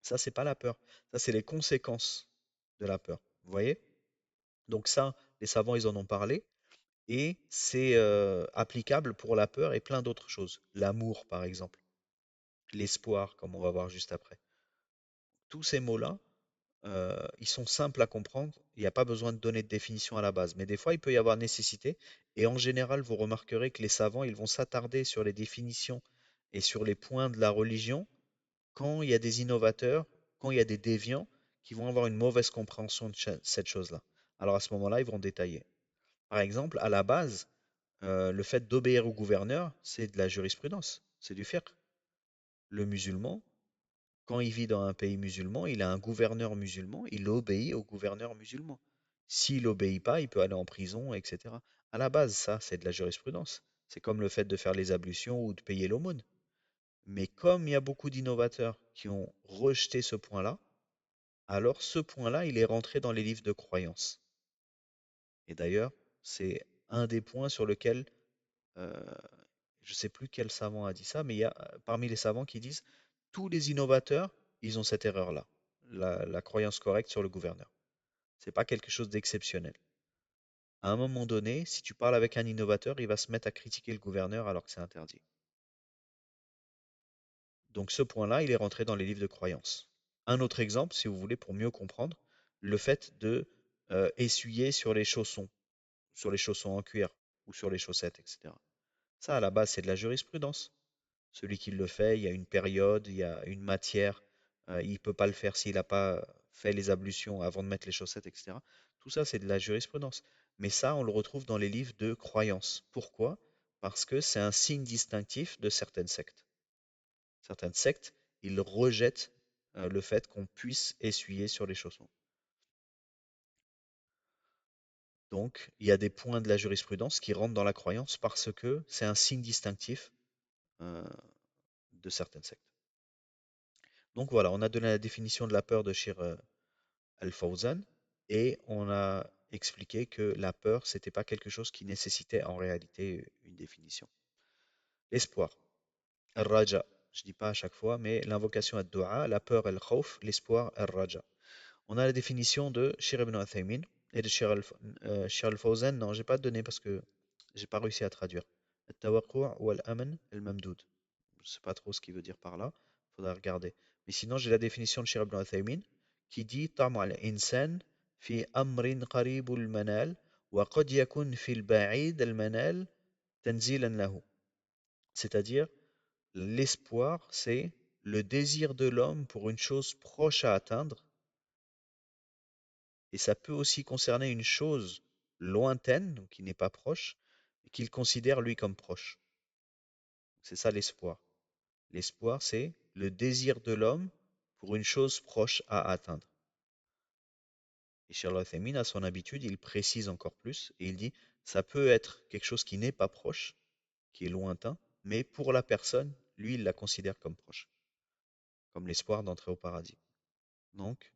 Ça, c'est pas la peur. Ça, c'est les conséquences de la peur. Vous voyez? Donc ça, les savants, ils en ont parlé. Et c'est applicable pour la peur et plein d'autres choses. L'amour, par exemple. L'espoir, comme on va voir juste après. Tous ces mots-là, ils sont simples à comprendre. Il n'y a pas besoin de donner de définition à la base. Mais des fois, il peut y avoir nécessité. Et en général, vous remarquerez que les savants, ils vont s'attarder sur les définitions et sur les points de la religion quand il y a des innovateurs, quand il y a des déviants qui vont avoir une mauvaise compréhension de cette chose-là. Alors à ce moment-là, ils vont détailler. Par exemple, à la base, le fait d'obéir au gouverneur, c'est de la jurisprudence, c'est du fiqh. Le musulman, quand il vit dans un pays musulman, il a un gouverneur musulman, il obéit au gouverneur musulman. S'il n'obéit pas, il peut aller en prison, etc. À la base, ça, c'est de la jurisprudence. C'est comme le fait de faire les ablutions ou de payer l'aumône. Mais comme il y a beaucoup d'innovateurs qui ont rejeté ce point-là, alors ce point-là, il est rentré dans les livres de croyance. Et d'ailleurs, c'est un des points sur lequel, euh, je ne sais plus quel savant a dit ça, mais il y a parmi les savants qui disent tous les innovateurs, ils ont cette erreur-là, la croyance correcte sur le gouverneur. C'est pas quelque chose d'exceptionnel. À un moment donné, si tu parles avec un innovateur, il va se mettre à critiquer le gouverneur alors que c'est interdit. Donc ce point-là, il est rentré dans les livres de croyance. Un autre exemple, si vous voulez, pour mieux comprendre, le fait de essuyer sur les chaussons, sur les chaussons en cuir ou sur les chaussettes, etc. Ça, à la base, c'est de la jurisprudence. Celui qui le fait, il y a une période, il y a une matière, il ne peut pas le faire s'il n'a pas fait les ablutions avant de mettre les chaussettes, etc. Tout ça, c'est de la jurisprudence. Mais ça, on le retrouve dans les livres de croyance. Pourquoi? Parce que c'est un signe distinctif de certaines sectes. Certaines sectes, ils rejettent le fait qu'on puisse essuyer sur les chaussons. Donc, il y a des points de la jurisprudence qui rentrent dans la croyance parce que c'est un signe distinctif euh, de certaines sectes. Donc voilà, on a donné la définition de la peur de Shir Al-Fawzan et on a expliqué que la peur, c'était pas quelque chose qui nécessitait en réalité une définition. L'espoir, Al-Raja, je dis pas à chaque fois, mais l'invocation à dua, la peur, Al-Khawf, l'espoir, Al-Raja. On a la définition de Shir ibn Uthaymin et de Shir Al-Fawzan, non, j'ai pas donné parce que j'ai pas réussi à traduire. Al-Tawaqqu'u' ou Al-Aman Al-Mamdoud. Je sais pas trop ce qu'il veut dire par là, faudra regarder. Mais sinon, j'ai la définition de Shir ibn Uthaymin qui dit طمع الإنسان في أمر قريب المنال وقد يكون في البعيد المنال تنزيلا له. C'est-à-dire, l'espoir, c'est le désir de l'homme pour une chose proche à atteindre, et ça peut aussi concerner une chose lointaine, donc qui n'est pas proche, et qu'il considère lui comme proche. C'est ça l'espoir. L'espoir, c'est le désir de l'homme pour une chose proche à atteindre. Et Sherlock Thémine, à son habitude, il précise encore plus et il dit ça peut être quelque chose qui n'est pas proche, qui est lointain, mais pour la personne, lui, il la considère comme proche, comme l'espoir d'entrer au paradis. Donc,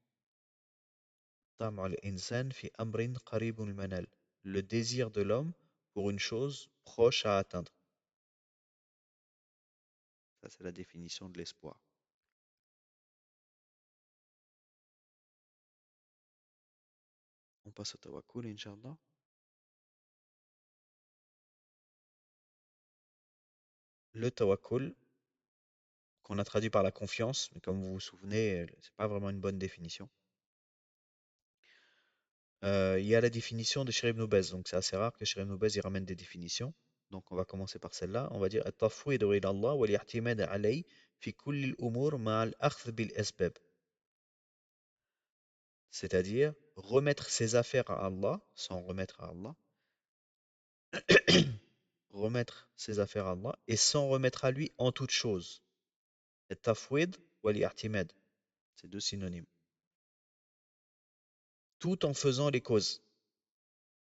طمع الإنسان في أمر قريب المنال, le désir de l'homme pour une chose proche à atteindre. Ça, c'est la définition de l'espoir. On passe au tawakkul, Inch'Allah. Le tawakkul, qu'on a traduit par la confiance, mais comme vous vous souvenez, c'est pas vraiment une bonne définition. Il y a la définition de Shir ibn Baz, donc c'est assez rare que Shir ibn Baz y ramène des définitions. Donc on va commencer par celle-là. On va dire التفويض إلى الله والاعتماد عليه في كل الأمور مع الأخذ بالأسباب. C'est-à-dire remettre ses affaires à Allah, s'en remettre à Allah, remettre ses affaires à Allah et s'en remettre à lui en toute chose. التفويض والاعتماد, c'est deux synonymes. Tout en faisant les causes.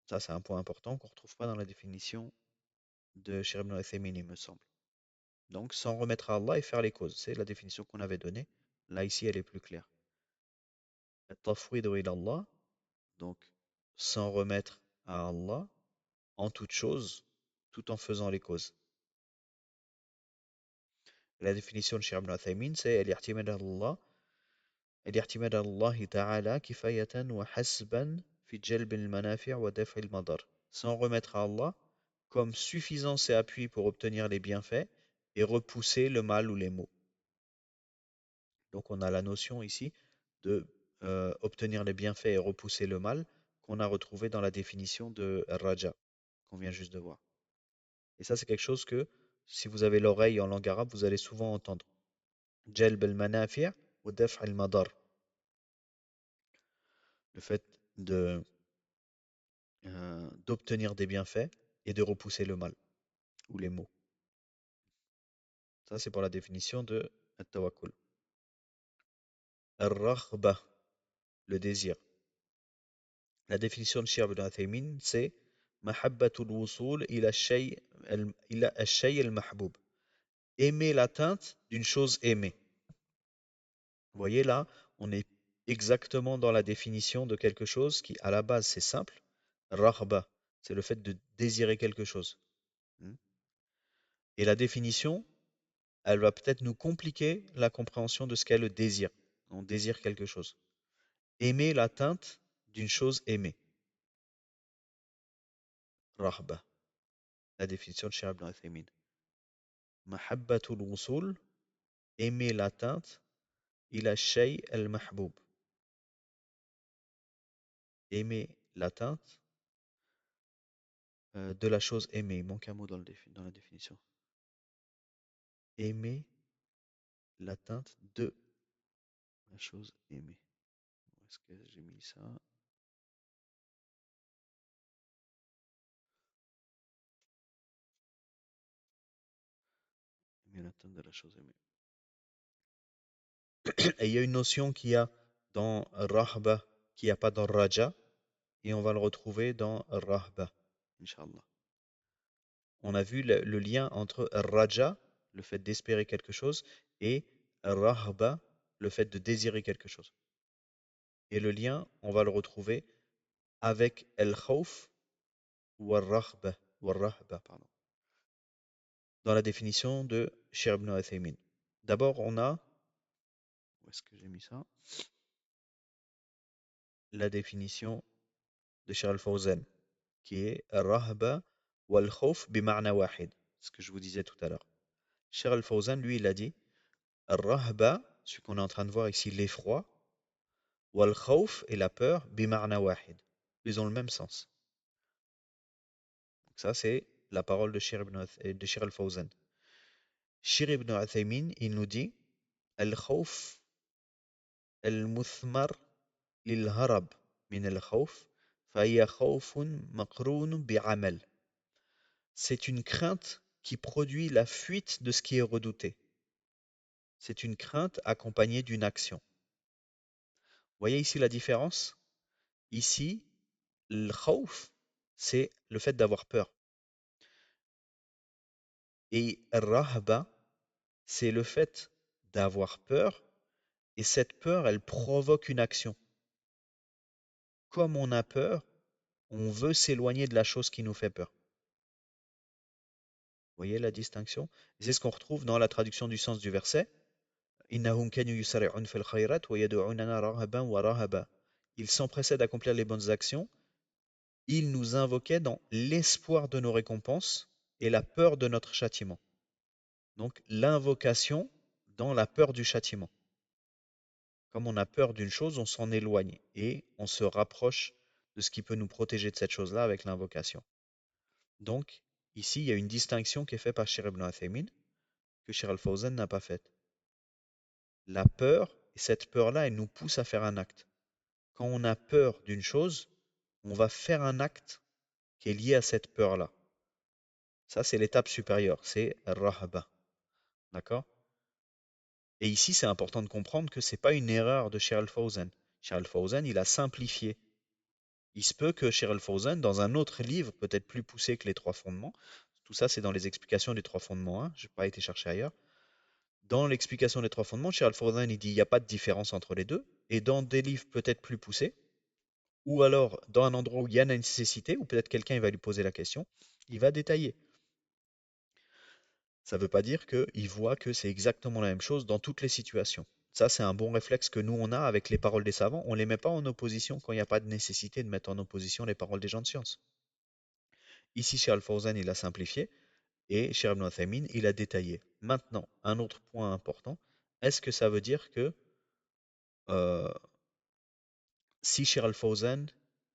Ça, c'est un point important qu'on ne retrouve pas dans la définition de Shir ibn Uthaymin, il me semble. Donc, s'en remettre à Allah et faire les causes. C'est la définition qu'on avait donnée. Là, ici, elle est plus claire. Tafwidu ila Allah, donc s'en remettre à Allah en toute chose, tout en faisant les causes. La définition de Shir ibn Uthaymin, c'est الاعتماد على الله الاعتماد على الله تعالى كفاية وحسبا في جلب المنافع ودفع المضار. S'en remettre à Allah comme suffisance et appui pour obtenir les bienfaits et repousser le mal ou les maux. Donc on a la notion ici de obtenir les bienfaits et repousser le mal qu'on a retrouvé dans la définition de Raja qu'on vient juste de voir. Et ça c'est quelque chose que si vous avez l'oreille en langue arabe, vous allez souvent entendre. Jalb al-manafi' ou daf' al-madar. Le fait de d'obtenir des bienfaits et de repousser le mal ou les maux. Ça c'est pour la définition de at-tawakkul. Ar-raghba, le désir. La définition de Shir ibn Uthaymin, c'est Mahabbatul wusul ila shay al-mahboub. Aimer l'atteinte d'une chose aimée. Vous voyez là, on est exactement dans la définition de quelque chose qui, à la base, c'est simple. Raghba, c'est le fait de désirer quelque chose. Et la définition, elle va peut-être nous compliquer la compréhension de ce qu'est le désir. On désire quelque chose. Aimer l'atteinte d'une chose aimée. Raghba. La définition de Shir ibn Uthaymin. Mahabbatul wusul, aimer l'atteinte, ila shay al-mahboub. Aimer l'atteinte De la chose aimée. Il manque un mot dans la définition. Aimer l'atteinte de la chose aimée. Où est-ce que j'ai mis ça? Aimer l'atteinte de la chose aimée. Et il y a une notion qu'il y a dans Rahba, qu'il n'y a pas dans Raja, et on va le retrouver dans Rahba, Inch'Allah. On a vu le lien entre Raja, le fait d'espérer quelque chose, et Rahba, le fait de désirer quelque chose. Et le lien, on va le retrouver avec Al-Khawf ou Al-Rahba, pardon, dans la définition de Cheikh ibn Uthaymin. D'abord, on a, où est-ce que j'ai mis ça? La définition de Cheikh al-Fawzan, qui est Rahba wal Khawf bima'na wahid, ce que je vous disais tout à l'heure. Cheikh al-Fawzan, lui, il a dit Rahba, ce qu'on est en train de voir ici, l'effroi, wal khawf et la peur, bima'na wahid. Ils ont le même sens. Donc ça, c'est la parole de Cheikh al-Fawzan. Cheikh ibn Uthaymin, il nous dit Al-khawf al-muthmar lil-harab min al-khawf, fahiya khawfun maqroun bi'amal. C'est une crainte qui produit la fuite de ce qui est redouté. C'est une crainte accompagnée d'une action. Vous voyez ici la différence? Ici, le khawf, c'est le fait d'avoir peur. Et rahba, c'est le fait d'avoir peur, et cette peur, elle provoque une action. Comme on a peur, on veut s'éloigner de la chose qui nous fait peur. Vous voyez la distinction? C'est ce qu'on retrouve dans la traduction du sens du verset. Innahum kanu yusari'un fil khayrat wa yad'unana rahaban wa rahaba. Ils s'empressaient d'accomplir les bonnes actions. Ils nous invoquaient dans l'espoir de nos récompenses et la peur de notre châtiment. Donc l'invocation dans la peur du châtiment. Comme on a peur d'une chose, on s'en éloigne et on se rapproche de ce qui peut nous protéger de cette chose-là avec l'invocation. Donc, ici, il y a une distinction qui est faite par Cheikh ibn Uthaymin que Cheikh al-Fawzan n'a pas faite. La peur, et cette peur-là, elle nous pousse à faire un acte. Quand on a peur d'une chose, on va faire un acte qui est lié à cette peur-là. Ça, c'est l'étape supérieure, c'est Rahba. D'accord? Et ici, c'est important de comprendre que ce n'est pas une erreur de Cheikh al-Fawzan. Cheikh al-Fawzan, il a simplifié. Il se peut que Cheikh al-Fawzan, dans un autre livre, peut-être plus poussé que les trois fondements, tout ça c'est dans les explications des trois fondements, hein, je n'ai pas été chercher ailleurs. Dans l'explication des trois fondements, Cheikh al-Fawzan, il dit il n'y a pas de différence entre les deux. Et dans des livres peut-être plus poussés, ou alors dans un endroit où il y a une nécessité, ou peut-être quelqu'un il va lui poser la question, il va détailler. Ça ne veut pas dire qu'il voit que c'est exactement la même chose dans toutes les situations. Ça, c'est un bon réflexe que nous, on a avec les paroles des savants. On ne les met pas en opposition quand il n'y a pas de nécessité de mettre en opposition les paroles des gens de science. Ici, chez Al-Fawzan, il a simplifié et chez Ibn Uthaymin, il a détaillé. Maintenant, un autre point important, est-ce que ça veut dire que euh, si chez Al-Fawzan,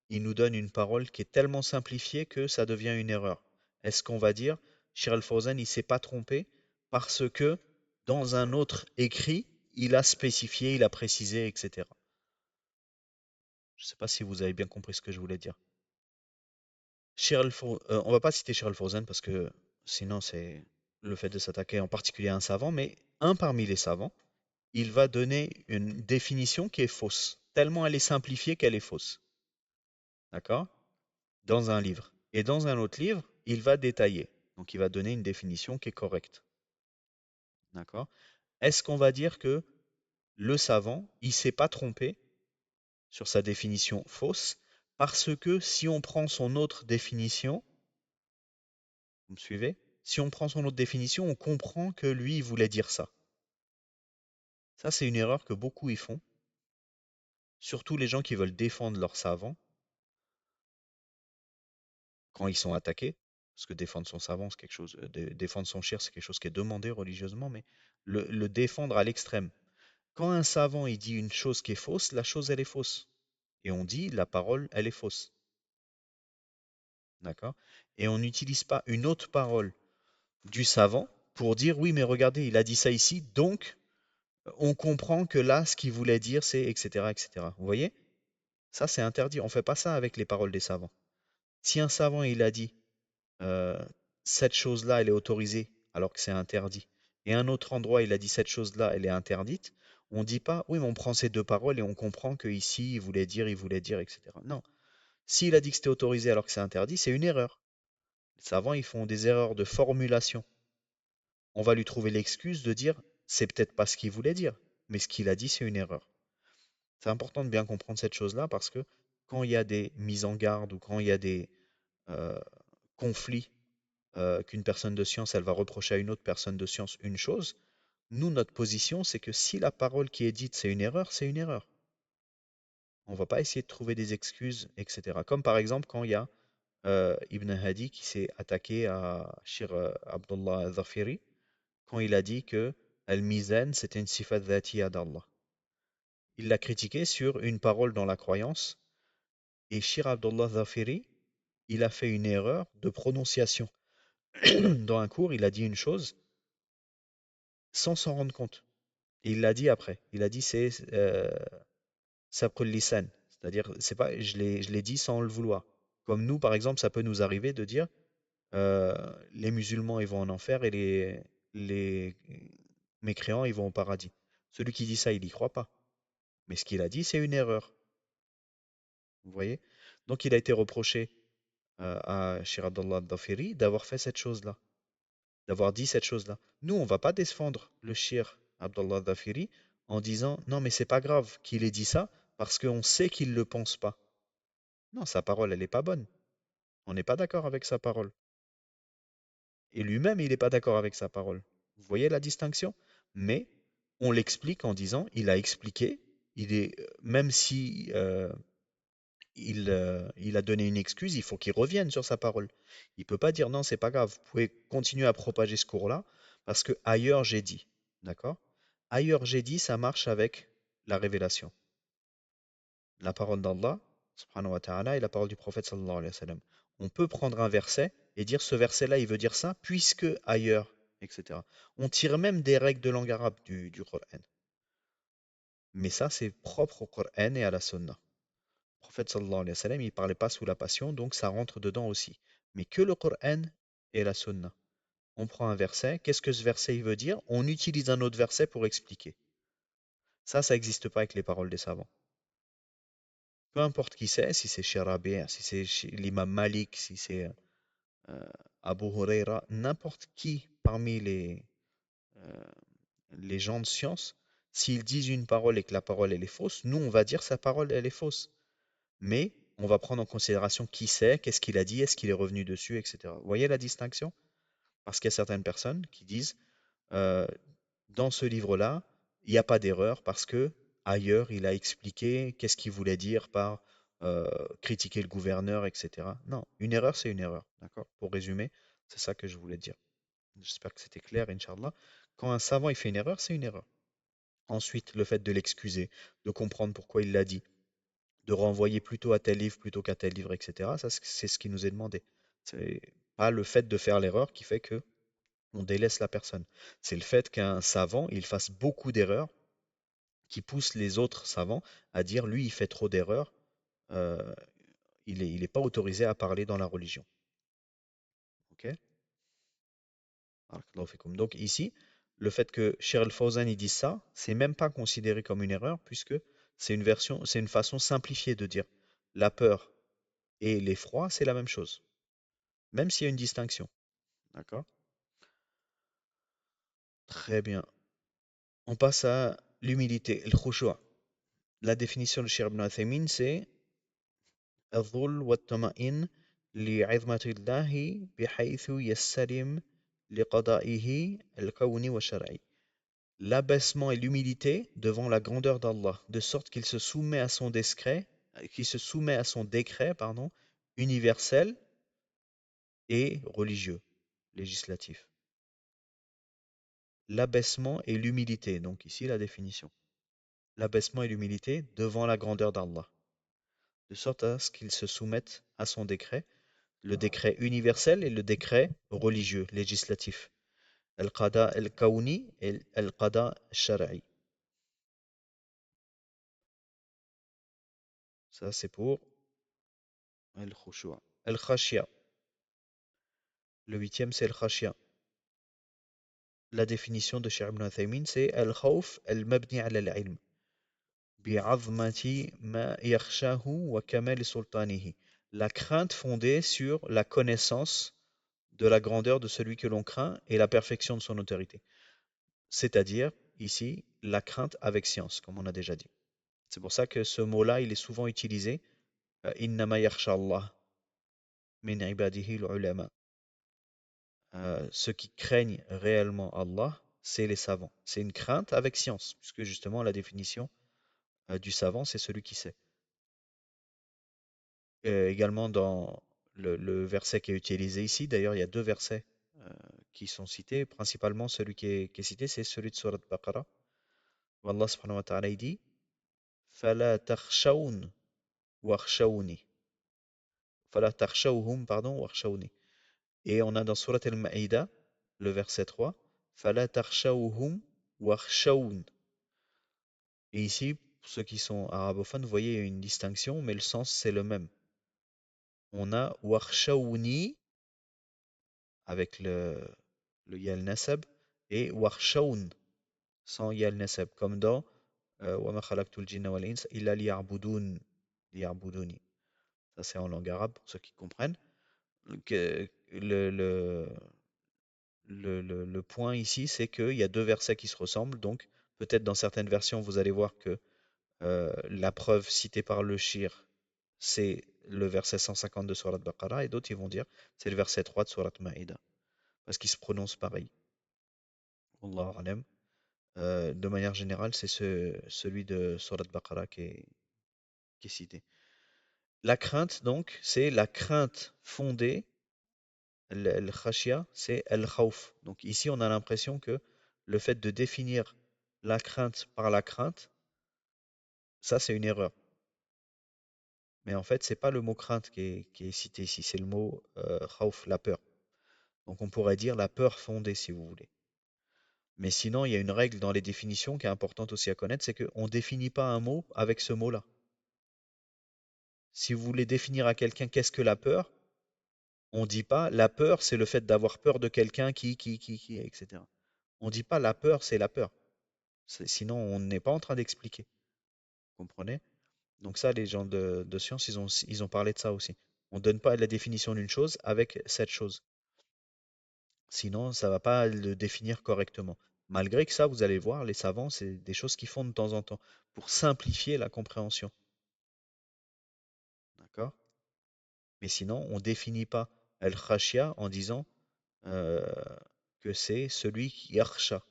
il nous donne une parole qui est tellement simplifiée que ça devient une erreur? Est-ce qu'on va dire Cheikh Al-Fawzan, il ne s'est pas trompé parce que dans un autre écrit, il a spécifié, il a précisé, etc. Je ne sais pas si vous avez bien compris ce que je voulais dire. On va pas citer Cheikh Al-Fawzan parce que sinon c'est le fait de s'attaquer en particulier à un savant, mais un parmi les savants, il va donner une définition qui est fausse, tellement elle est simplifiée qu'elle est fausse. D'accord? Dans un livre. Et dans un autre livre, il va détailler. Donc il va donner une définition qui est correcte. D'accord? Est-ce qu'on va dire que le savant, il s'est pas trompé sur sa définition fausse parce que si on prend son autre définition, vous me suivez? Si on prend son autre définition, on comprend que lui, il voulait dire ça. Ça, c'est une erreur que beaucoup y font, surtout les gens qui veulent défendre leurs savants quand ils sont attaqués, parce que défendre son savant, c'est quelque chose, défendre son cher, c'est quelque chose qui est demandé religieusement, mais le défendre à l'extrême. Quand un savant il dit une chose qui est fausse, la chose elle est fausse. Et on dit la parole elle est fausse. d'accord? Et on n'utilise pas une autre parole du savant pour dire oui, mais regardez, il a dit ça ici, donc on comprend que là, ce qu'il voulait dire, c'est etc., etc. Vous voyez? Ça, c'est interdit. On ne fait pas ça avec les paroles des savants. Si un savant, il a dit euh, cette chose-là, elle est autorisée alors que c'est interdit, et un autre endroit, il a dit cette chose-là, elle est interdite, on ne dit pas oui, mais on prend ces deux paroles et on comprend que ici, il voulait dire, etc. Non. S'il a dit que c'était autorisé alors que c'est interdit, c'est une erreur. Les savants, ils font des erreurs de formulation. On va lui trouver l'excuse de dire c'est peut-être pas ce qu'il voulait dire, mais ce qu'il a dit, c'est une erreur. C'est important de bien comprendre cette chose-là parce que quand il y a des mises en garde ou quand il y a des euh, conflits qu'une personne de science, elle va reprocher à une autre personne de science une chose, nous, notre position, c'est que si la parole qui est dite, c'est une erreur, c'est une erreur. On ne va pas essayer de trouver des excuses, etc. Comme par exemple quand il y a Ibn Hadi qui s'est attaqué à Shir Abdullah Zafiri quand il a dit que Al-Mizan, c'était une sifat dhatiya d'Allah. Il l'a critiqué sur une parole dans la croyance et Shir Abdullah Zafiri, il a fait une erreur de prononciation. Dans un cours, il a dit une chose sans s'en rendre compte. Et il l'a dit après. Il a dit c'est Sabqul Lisan. C'est-à-dire, c'est pas, je l'ai dit sans le vouloir. Comme nous, par exemple, ça peut nous arriver de dire euh, les musulmans ils vont en enfer et les mécréants ils vont au paradis. Celui qui dit ça, il n'y croit pas. Mais ce qu'il a dit, c'est une erreur. Vous voyez? Donc il a été reproché à Shir Abdullah Dhafiri d'avoir fait cette chose-là, d'avoir dit cette chose-là. Nous, on ne va pas défendre le Shir Abdullah Dhafiri en disant non, mais c'est pas grave qu'il ait dit ça parce qu'on sait qu'il ne le pense pas. Non, sa parole, elle n'est pas bonne. On n'est pas d'accord avec sa parole. Et lui-même, il n'est pas d'accord avec sa parole. Vous voyez la distinction? Mais on l'explique en disant, il a expliqué, il est, même si il a donné une excuse, il faut qu'il revienne sur sa parole. Il ne peut pas dire non, c'est pas grave, vous pouvez continuer à propager ce cours-là, parce que ailleurs j'ai dit. D'accord? Ailleurs j'ai dit, ça marche avec la révélation. La parole d'Allah, subhanahu wa ta'ala, et la parole du prophète sallallahu alayhi wa sallam. On peut prendre un verset et dire ce verset-là, il veut dire ça, puisque ailleurs, etc. On tire même des règles de langue arabe du Coran. Mais ça, c'est propre au Coran et à la Sunna. Le prophète sallallahu alayhi wa sallam, il ne parlait pas sous la passion, donc ça rentre dedans aussi. Mais que le Coran et la Sunna. On prend un verset, qu'est-ce que ce verset il veut dire? On utilise un autre verset pour expliquer. Ça n'existe pas avec les paroles des savants. Peu importe qui c'est, si c'est Rabi', si c'est l'imam Malik, si c'est euh, Abu Huraira, n'importe qui parmi euh, les gens de science, s'ils disent une parole et que la parole elle est fausse, nous on va dire sa parole elle est fausse. Mais on va prendre en considération qui c'est, qu'est-ce qu'il a dit, est-ce qu'il est revenu dessus, etc. Vous voyez la distinction? Parce qu'il y a certaines personnes qui disent euh, dans ce livre-là, il n'y a pas d'erreur parce que ailleurs, il a expliqué qu'est-ce qu'il voulait dire par critiquer le gouverneur, etc. Non, une erreur, c'est une erreur. D'accord? Pour résumer, c'est ça que je voulais dire. J'espère que c'était clair, Inch'Allah. Quand un savant il fait une erreur, c'est une erreur. Ensuite, le fait de l'excuser, de comprendre pourquoi il l'a dit, de renvoyer plutôt à tel livre plutôt qu'à tel livre, etc. Ça, c'est ce qui nous est demandé. C'est pas le fait de faire l'erreur qui fait que on délaisse la personne. C'est le fait qu'un savant, il fasse beaucoup d'erreurs qui pousse les autres savants à dire lui, il fait trop d'erreurs, euh, il est pas autorisé à parler dans la religion. Ok? Barakallahu fikum. Donc ici, le fait que Cheikh Al-Fawzan il dise ça, c'est même pas considéré comme une erreur puisque c'est une façon simplifiée de dire la peur et l'effroi, c'est la même chose, même s'il y a une distinction. D'accord? Très bien. On passe à l'humilité, le khushu'. La définition de Cheikh Ibn Uthaymin, c'est الذل والطمأن لعظمة الله بحيث يستسلم لقضائه الكوني والشرعي. L'abaissement et l'humilité devant la grandeur d'Allah, de sorte qu'il se soumet à son décret, qu'il se soumet à son décret, pardon, universel et religieux, législatif. L'abaissement et l'humilité, donc ici la définition. L'abaissement et l'humilité devant la grandeur d'Allah, de sorte à ce qu'il se soumette à son décret, le décret universel et le décret religieux, législatif. Al-Qada al-Kawni et Al-Qada al-Shar'i. Ça, c'est pour Al-Khushu'. Al-Khashya. Le huitième, c'est Al-Khashya. La définition de Cheikh Ibn Uthaymin, c'est Al-Khawf al-Mabni ala al-ilm. Bi'azmati ma yakhshahu wa kamal sultanihi. La crainte fondée sur la connaissance de la grandeur de celui que l'on craint et la perfection de son autorité. C'est-à-dire, ici, la crainte avec science, comme on a déjà dit. C'est pour ça que ce mot-là, il est souvent utilisé. Innama yakhsha Allah min ibadihi al-ulama. Ceux qui craignent réellement Allah, c'est les savants. C'est une crainte avec science, puisque justement la définition du savant, c'est celui qui sait. Également dans le verset qui est utilisé ici, d'ailleurs il y a deux versets euh, qui sont cités, principalement celui qui est cité, c'est celui de Surat Baqarah, où Allah subhanahu wa ta'ala il dit فَلَا تَخْشَوْنِ وَاخْشَوْنِ فَلَا تَخْشَوْهُمْ pardon وَاخْشَوْنِ. Et on a dans Surat Al-Ma'ida, le verset 3, فَلَا تَخْشَوْهُمْ وَاخْشَوْنِ. Et ici, pour ceux qui sont arabophones, vous voyez, il y a une distinction, mais le sens c'est le même. On a wakhshawni avec le ya al-nasab et wakhshawn sans ya al-nasab, comme dans wa ma khalaqtul jinna wal insa illa liya'buduni. Ça c'est en langue arabe pour ceux qui comprennent. Le point ici, c'est qu'il y a deux versets qui se ressemblent, donc peut-être dans certaines versions, vous allez voir que la preuve citée par le shir, c'est le verset 150 de Surat Baqarah, et d'autres ils vont dire c'est le verset 3 de Surat Maïda, parce qu'ils se prononcent pareil. Wallahu alam. De manière générale, c'est celui de Surat Baqarah qui est cité. La crainte, donc, c'est la crainte fondée, al-khashya, c'est al-khawf. Donc ici, on a l'impression que le fait de définir la crainte par la crainte, ça c'est une erreur. Mais en fait, c'est pas le mot crainte qui est cité ici, c'est le mot khawf, la peur. Donc on pourrait dire la peur fondée, si vous voulez. Mais sinon, il y a une règle dans les définitions qui est importante aussi à connaître, c'est qu'on ne définit pas un mot avec ce mot-là. Si vous voulez définir à quelqu'un qu'est-ce que la peur, on ne dit pas la peur, c'est le fait d'avoir peur de quelqu'un qui, etc. On ne dit pas la peur, c'est la peur. Sinon, on n'est pas en train d'expliquer. Vous comprenez? Donc ça, les gens de science, ils ont parlé de ça aussi. On ne donne pas la définition d'une chose avec cette chose. Sinon, ça ne va pas le définir correctement. Malgré que ça, vous allez voir, les savants, c'est des choses qu'ils font de temps en temps pour simplifier la compréhension. D'accord? Mais sinon, on ne définit pas al-khashya en disant euh, que c'est celui qui yakhsha.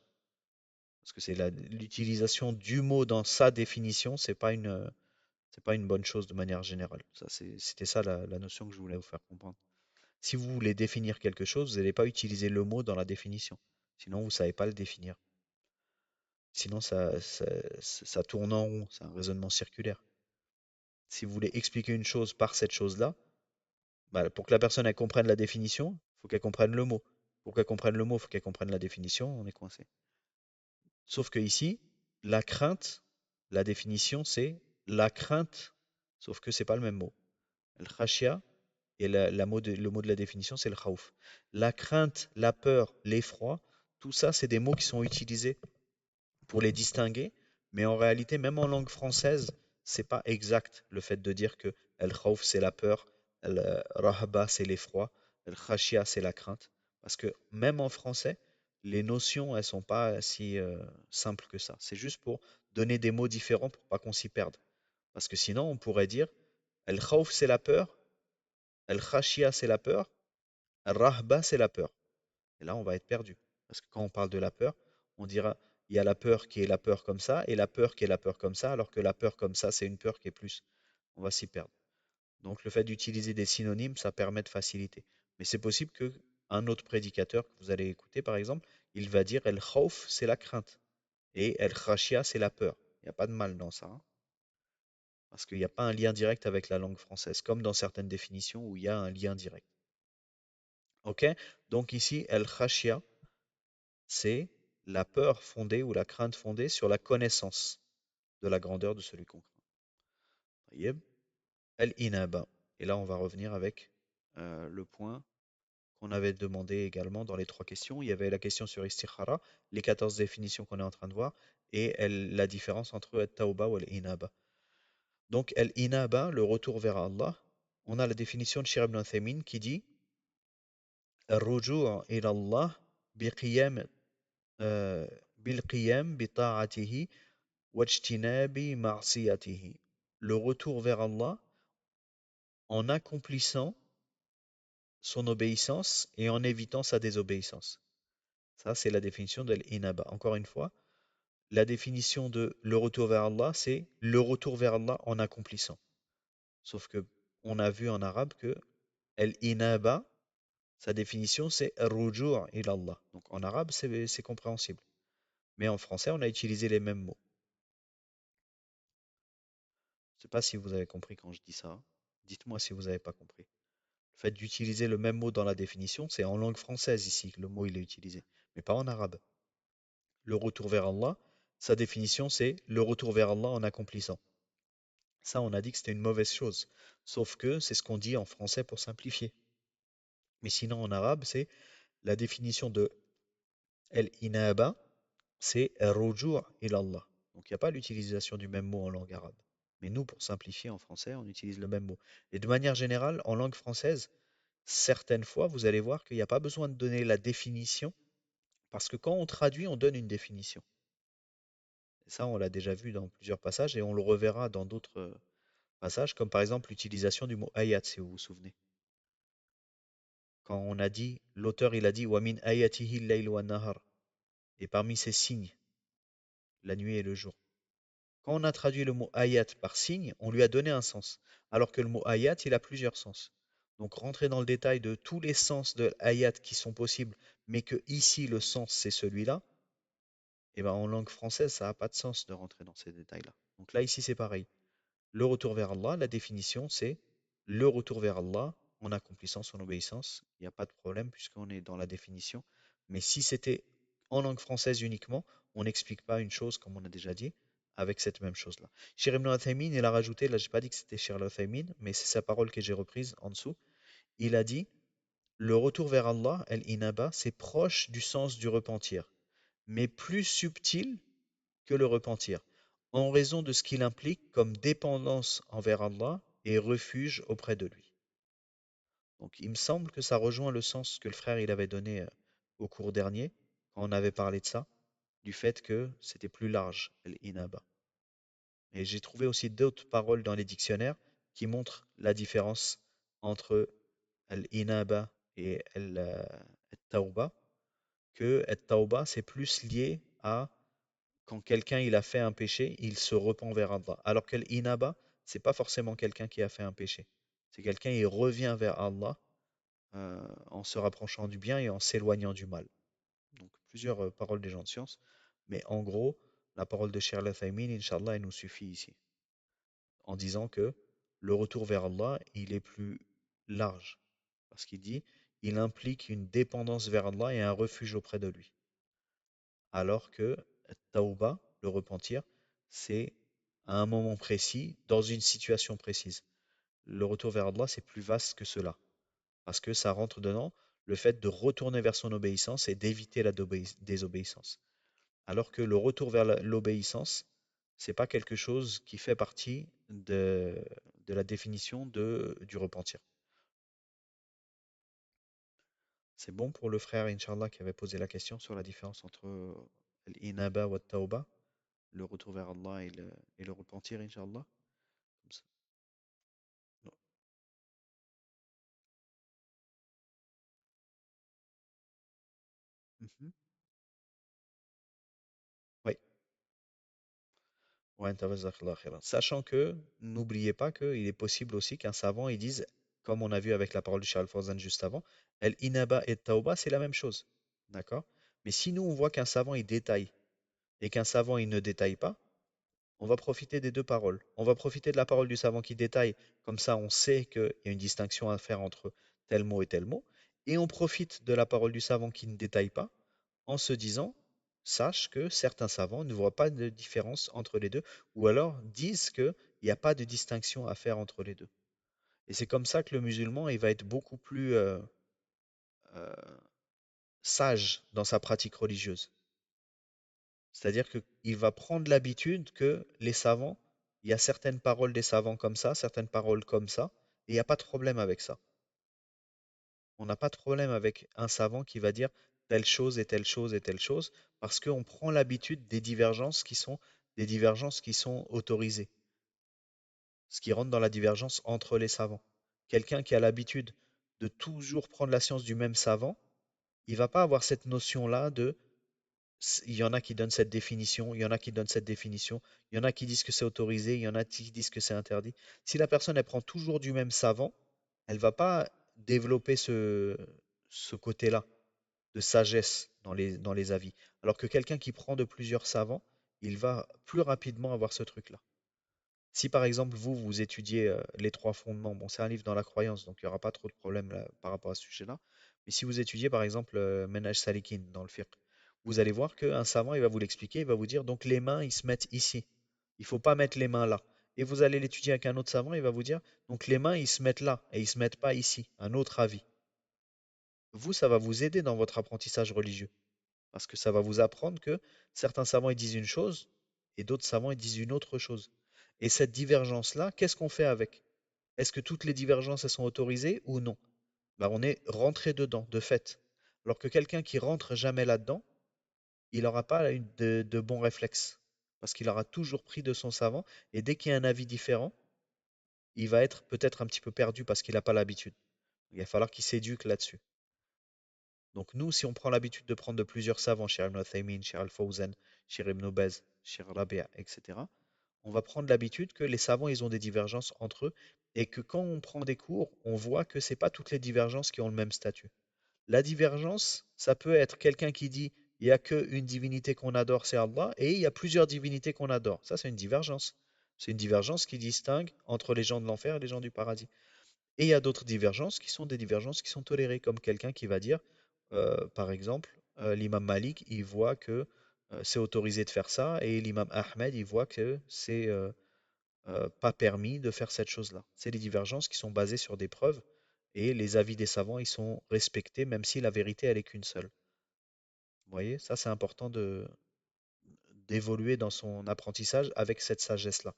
Parce que c'est l'utilisation du mot dans sa définition, c'est pas une bonne chose de manière générale. C'était ça la notion que je voulais vous faire comprendre. Si vous voulez définir quelque chose, vous n'allez pas utiliser le mot dans la définition. Sinon, vous ne savez pas le définir. Sinon, ça tourne en rond, c'est un raisonnement circulaire. Si vous voulez expliquer une chose par cette chose-là, bah, pour que la personne elle comprenne la définition, il faut qu'elle comprenne le mot. Pour qu'elle comprenne le mot, il faut qu'elle comprenne la définition, on est coincé. Sauf que ici, la crainte, la définition, c'est la crainte, sauf que c'est pas le même mot. Le khashia et le mot de la définition, c'est le khawf. La crainte, la peur, l'effroi, tout ça, c'est des mots qui sont utilisés pour les distinguer, mais en réalité, même en langue française, c'est pas exact le fait de dire que al-khawf c'est la peur, al-rahba c'est l'effroi, al-khashia c'est la crainte. Parce que même en français, les notions, elles sont pas si simples que ça. C'est juste pour donner des mots différents pour pas qu'on s'y perde. Parce que sinon, on pourrait dire al-khawf c'est la peur, al-khashia c'est la peur, al-rahba c'est la peur. Et là, on va être perdu. Parce que quand on parle de la peur, on dira, il y a la peur qui est la peur comme ça, et la peur qui est la peur comme ça, alors que la peur comme ça, c'est une peur qui est plus. On va s'y perdre. Donc le fait d'utiliser des synonymes, ça permet de faciliter. Mais c'est possible que un autre prédicateur que vous allez écouter, par exemple, il va dire El Khawf, c'est la crainte. Et El Khashia, c'est la peur. Il n'y a pas de mal dans ça, hein. Parce qu'il n'y a pas un lien direct avec la langue française, comme dans certaines définitions où il y a un lien direct. Ok? Donc ici, al-khashya, c'est la peur fondée ou la crainte fondée sur la connaissance de la grandeur de celui qu'on craint. Taïeb. Al-inaba. Et là, on va revenir avec le point qu'on avait demandé également dans les trois questions. Il y avait la question sur istikhara, les 14 définitions qu'on est en train de voir, et la différence entre al-tawba ou al-inaba. Donc, al-inaba, le retour vers Allah, on a la définition de Shir ibn Uthaymin qui dit الرجوع إلى الله بقيام بالقيام بطاعته واجتناب معصيته. Le retour vers Allah en accomplissant son obéissance et en évitant sa désobéissance. Ça, c'est la définition de l'inaba. Encore une fois, la définition de le retour vers Allah, c'est le retour vers Allah en accomplissant. Sauf que on a vu en arabe que l'inaba, sa définition, c'est ruju' ilallah. Donc en arabe, c'est compréhensible. Mais en français, on a utilisé les mêmes mots. Je ne sais pas si vous avez compris quand je dis ça. Dites-moi si vous n'avez pas compris. Le fait d'utiliser le même mot dans la définition, c'est en langue française ici que le mot il est utilisé, mais pas en arabe. Le retour vers Allah, sa définition, c'est le retour vers Allah en accomplissant. Ça, on a dit que c'était une mauvaise chose. Sauf que c'est ce qu'on dit en français pour simplifier. Mais sinon, en arabe, c'est la définition de el-inaba, c'est ruju' ilallah. Donc, il n'y a pas l'utilisation du même mot en langue arabe. Mais nous, pour simplifier en français, on utilise le même mot. Et de manière générale, en langue française, certaines fois, vous allez voir qu'il n'y a pas besoin de donner la définition, parce que quand on traduit, on donne une définition. Et ça, on l'a déjà vu dans plusieurs passages et on le reverra dans d'autres passages, comme par exemple l'utilisation du mot ayat, si vous vous souvenez. Quand on a dit, l'auteur il a dit, wa min ayatihi al-layl wa nahar, et parmi ses signes, la nuit et le jour. Quand on a traduit le mot ayat par signe, on lui a donné un sens, alors que le mot ayat, il a plusieurs sens. Donc rentrer dans le détail de tous les sens de ayat qui sont possibles, mais que ici le sens c'est celui-là, et ben en langue française, ça n'a pas de sens de rentrer dans ces détails-là. Donc là, ici, c'est pareil. Le retour vers Allah, la définition, c'est le retour vers Allah en accomplissant son obéissance. Il n'y a pas de problème puisqu'on est dans la définition. Mais si c'était en langue française uniquement, on n'explique pas une chose, comme on a déjà dit, avec cette même chose-là. Shir ibn Uthaymin, il a rajouté, là, j'ai pas dit que c'était Shir Uthaymin, mais c'est sa parole que j'ai reprise en dessous. Il a dit, le retour vers Allah, el-inaba, c'est proche du sens du repentir, mais plus subtil que le repentir, en raison de ce qu'il implique comme dépendance envers Allah et refuge auprès de lui. Donc il me semble que ça rejoint le sens que le frère il avait donné au cours dernier, quand on avait parlé de ça, du fait que c'était plus large, l'inaba. Et j'ai trouvé aussi d'autres paroles dans les dictionnaires qui montrent la différence entre l'inaba et al-tawba, que al-tawba c'est plus lié à quand quelqu'un il a fait un péché, il se repent vers Allah. Alors que l'inaba, c'est pas forcément quelqu'un qui a fait un péché. C'est quelqu'un qui revient vers Allah en se rapprochant du bien et en s'éloignant du mal. Donc plusieurs paroles des gens de science. Mais en gros, la parole de Cheikh Al-Uthaymin, Inch'Allah, elle nous suffit ici. En disant que le retour vers Allah, il est plus large. Parce qu'il dit, il implique une dépendance vers Allah et un refuge auprès de lui. Alors que Tauba, le repentir, c'est à un moment précis, dans une situation précise. Le retour vers Allah, c'est plus vaste que cela, parce que ça rentre dedans le fait de retourner vers son obéissance et d'éviter la désobéissance. Alors que le retour vers l'obéissance, c'est pas quelque chose qui fait partie de la définition du repentir. C'est bon pour le frère, Inch'Allah, qui avait posé la question sur la différence entre l'inaba ou tauba, le retour vers Allah et le repentir, Inch'Allah. Comme ça. Non. Mhm. Oui. Ouais, jazakallah khairan. Sachant que, n'oubliez pas qu'il est possible aussi qu'un savant il dise, comme on a vu avec la parole de Charles Fawzan juste avant, El inaba et tauba, c'est la même chose. D'accord? Mais si nous on voit qu'un savant il détaille et qu'un savant il ne détaille pas, on va profiter des deux paroles. On va profiter de la parole du savant qui détaille, comme ça on sait qu'il y a une distinction à faire entre tel mot et tel mot. Et on profite de la parole du savant qui ne détaille pas en se disant, sache que certains savants ne voient pas de différence entre les deux, ou alors disent qu'il n'y a pas de distinction à faire entre les deux. Et c'est comme ça que le musulman, il va être beaucoup plus euh, sage dans sa pratique religieuse. C'est-à-dire qu'il va prendre l'habitude que les savants, il y a certaines paroles des savants comme ça, certaines paroles comme ça, et il n'y a pas de problème avec ça. On n'a pas de problème avec un savant qui va dire telle chose et telle chose et telle chose, parce qu'on prend l'habitude des divergences qui sont autorisées, ce qui rentre dans la divergence entre les savants. Quelqu'un qui a l'habitude de toujours prendre la science du même savant, il va pas avoir cette notion-là de il y en a qui donnent cette définition, il y en a qui donnent cette définition, il y en a qui disent que c'est autorisé, il y en a qui disent que c'est interdit. Si la personne elle prend toujours du même savant, elle va pas développer ce côté-là de sagesse dans les avis. Alors que quelqu'un qui prend de plusieurs savants, il va plus rapidement avoir ce truc-là. Si par exemple vous étudiez les trois fondements, bon c'est un livre dans la croyance, donc il n'y aura pas trop de problèmes là, par rapport à ce sujet-là, mais si vous étudiez par exemple Menaj Salikin dans le fiqh, vous allez voir qu'un savant il va vous l'expliquer, il va vous dire donc les mains ils se mettent ici, il ne faut pas mettre les mains là. Et vous allez l'étudier avec un autre savant, il va vous dire donc les mains ils se mettent là et ils ne se mettent pas ici, un autre avis. Vous, ça va vous aider dans votre apprentissage religieux. Parce que ça va vous apprendre que certains savants ils disent une chose et d'autres savants ils disent une autre chose. Et cette divergence-là, qu'est-ce qu'on fait avec? Est-ce que toutes les divergences elles sont autorisées ou non? Ben, on est rentré dedans, de fait. Alors que quelqu'un qui rentre jamais là-dedans, il n'aura pas de bons réflexes. Parce qu'il aura toujours pris de son savant, et dès qu'il y a un avis différent, il va être peut-être un petit peu perdu parce qu'il n'a pas l'habitude. Il va falloir qu'il s'éduque là-dessus. Donc nous, si on prend l'habitude de prendre de plusieurs savants, chez Ibn Uthaymin, chez Al-Fawzan, chez Ibn Baz, chez Rabia, etc., on va prendre l'habitude que les savants, ils ont des divergences entre eux et que quand on prend des cours, on voit que c'est pas toutes les divergences qui ont le même statut. La divergence, ça peut être quelqu'un qui dit il n'y a qu'une divinité qu'on adore, c'est Allah, et il y a plusieurs divinités qu'on adore. Ça, c'est une divergence. C'est une divergence qui distingue entre les gens de l'enfer et les gens du paradis. Et il y a d'autres divergences qui sont des divergences qui sont tolérées, comme quelqu'un qui va dire, par exemple, l'imam Malik, il voit que c'est autorisé de faire ça, et l'imam Ahmed, il voit que c'est pas permis de faire cette chose-là. C'est des divergences qui sont basées sur des preuves, et les avis des savants, ils sont respectés, même si la vérité, elle est qu'une seule. Vous voyez, ça c'est important d'évoluer dans son apprentissage avec cette sagesse-là,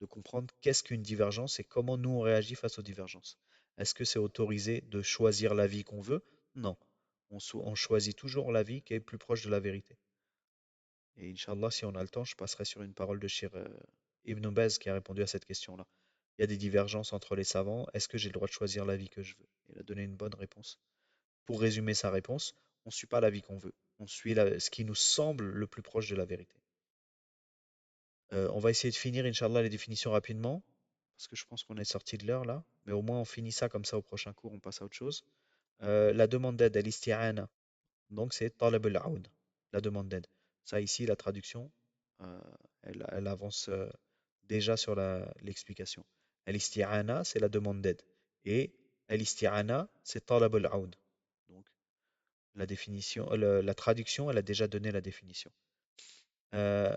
de comprendre qu'est-ce qu'une divergence et comment nous on réagit face aux divergences. Est-ce que c'est autorisé de choisir l'avis qu'on veut? Non. On choisit toujours l'avis qui est plus proche de la vérité. Et Inch'Allah, si on a le temps, je passerai sur une parole de Shir Ibn Baz qui a répondu à cette question-là. Il y a des divergences entre les savants. Est-ce que j'ai le droit de choisir l'avis que je veux? Il a donné une bonne réponse. Pour résumer sa réponse, on ne suit pas l'avis qu'on veut. On suit ce qui nous semble le plus proche de la vérité. On va essayer de finir, Inch'Allah, les définitions rapidement, parce que je pense qu'on est sorti de l'heure là, mais au moins on finit ça comme ça au prochain cours, on passe à autre chose. La demande d'aide, al-isti'ana, donc c'est talab al-aoun, la demande d'aide. Ça ici, la traduction, euh, elle avance déjà sur l'explication. Al-isti'ana, c'est la demande d'aide. Et al-isti'ana, c'est talab al-aoun. Donc la définition, la traduction, elle a déjà donné la définition. Euh,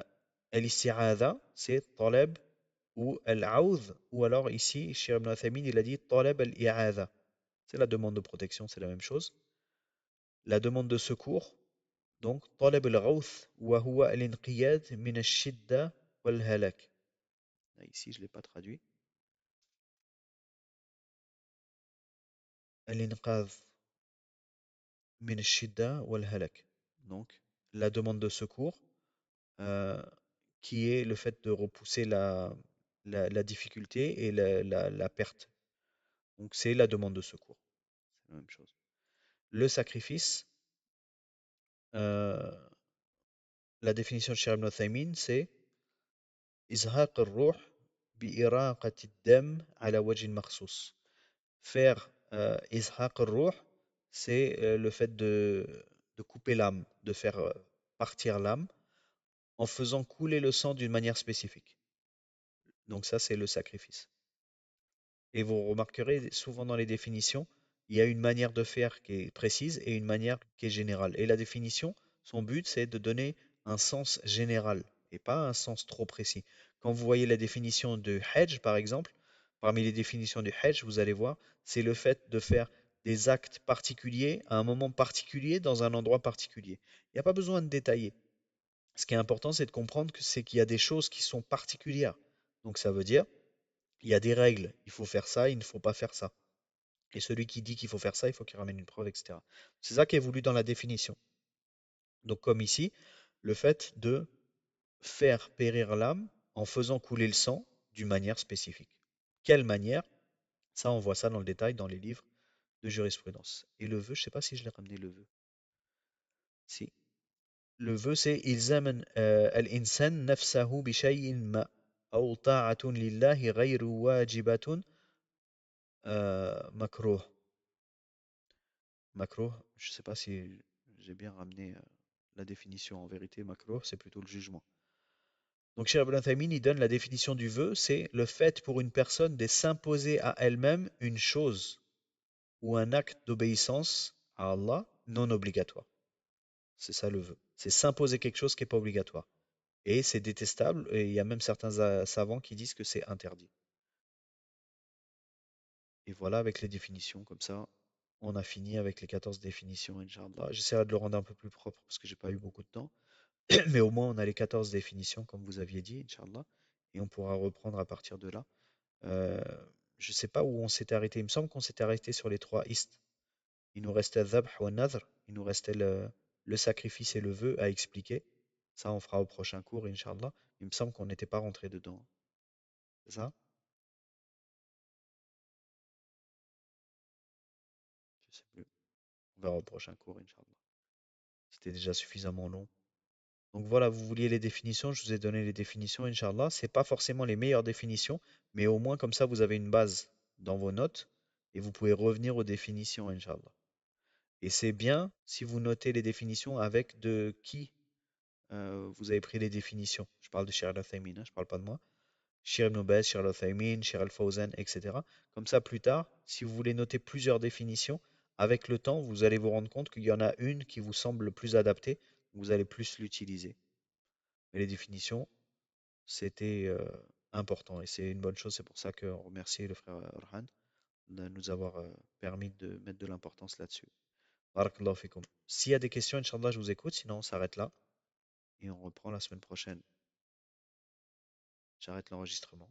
Al-isti'adha, c'est talab ou al-aoudh, ou alors ici, chez Ibn Uthaymin, il a dit talab al-i'adha. C'est la demande de protection, c'est la même chose. La demande de secours, donc talab al-ghawth, wa huwa al-inqiyad min ash-shidda wal-halak. Ici, je ne l'ai pas traduit. Al-inqadh min ash-shidda wal-halak. Donc, la demande de secours, euh, qui est le fait de repousser la difficulté et la perte. Donc c'est la demande de secours. C'est la même chose. Le sacrifice, euh, la définition de Cheikh Ibn Uthaymin, c'est إزهاق الروح بإراقة الدم على وجه مخصوص. Faire إزهاق الروح, c'est le fait de couper l'âme, de faire partir l'âme en faisant couler le sang d'une manière spécifique. Donc ça, c'est le sacrifice. Et vous remarquerez souvent dans les définitions, il y a une manière de faire qui est précise et une manière qui est générale. Et la définition, son but, c'est de donner un sens général et pas un sens trop précis. Quand vous voyez la définition de Hajj, par exemple, parmi les définitions du Hajj, vous allez voir, c'est le fait de faire des actes particuliers à un moment particulier dans un endroit particulier. Il n'y a pas besoin de détailler. Ce qui est important, c'est de comprendre que c'est qu'il y a des choses qui sont particulières. Donc ça veut dire, il y a des règles. Il faut faire ça, il ne faut pas faire ça. Et celui qui dit qu'il faut faire ça, il faut qu'il ramène une preuve, etc. C'est ça qui est voulu dans la définition. Donc comme ici, le fait de faire périr l'âme en faisant couler le sang d'une manière spécifique. Quelle manière? Ça, on voit ça dans le détail dans les livres de jurisprudence. Et le vœu, je ne sais pas si je l'ai ramené le vœu. Si. Le vœu, c'est إلزام الإنسان نفسه بشيء ما أو طاعة لله غير واجبة مكروه. Makruh, je ne sais pas si j'ai bien ramené la définition. En vérité, makruh, c'est plutôt le jugement. Donc, Cheikh Ibn Uthaymin, il donne la définition du vœu, c'est le fait pour une personne de s'imposer à elle-même une chose ou un acte d'obéissance à Allah non obligatoire. C'est ça le vœu. C'est s'imposer quelque chose qui n'est pas obligatoire. Et c'est détestable, et il y a même certains savants qui disent que c'est interdit. Et voilà avec les définitions, comme ça, on a fini avec les 14 définitions, Inch'Allah. J'essaierai de le rendre un peu plus propre parce que j'ai pas eu beaucoup de temps. Mais au moins, on a les 14 définitions, comme vous aviez dit, Inch'Allah. Et on pourra reprendre à partir de là. Euh, je ne sais pas où on s'était arrêté. Il me semble qu'on s'était arrêté sur les trois ist. Il nous restait dhabh wa nadhr. Il nous restait le sacrifice et le vœu à expliquer. Ça, on fera au prochain cours, Inch'Allah. Il me semble qu'on n'était pas rentré dedans. C'est ça? Je sais plus. On verra au prochain cours, Inch'Allah. C'était déjà suffisamment long. Donc voilà, vous vouliez les définitions, je vous ai donné les définitions, Inch'Allah. C'est pas forcément les meilleures définitions, mais au moins comme ça, vous avez une base dans vos notes et vous pouvez revenir aux définitions, Inch'Allah. Et c'est bien si vous notez les définitions avec de qui vous avez pris les définitions. Je parle de Shir al-Uthaymin, je parle pas de moi. Shir ibn Baz, Shir al-Uthaymin, Shir al-Fawzan, etc. Comme ça, plus tard, si vous voulez noter plusieurs définitions, avec le temps, vous allez vous rendre compte qu'il y en a une qui vous semble plus adaptée, vous allez plus l'utiliser. Mais les définitions, c'était important et c'est une bonne chose. C'est pour ça qu'on remercie le frère Orhan de nous avoir permis de mettre de l'importance là-dessus. Barakallahu fikum. S'il y a des questions, Inch'Allah, je vous écoute. Sinon, on s'arrête là et on reprend la semaine prochaine. J'arrête l'enregistrement.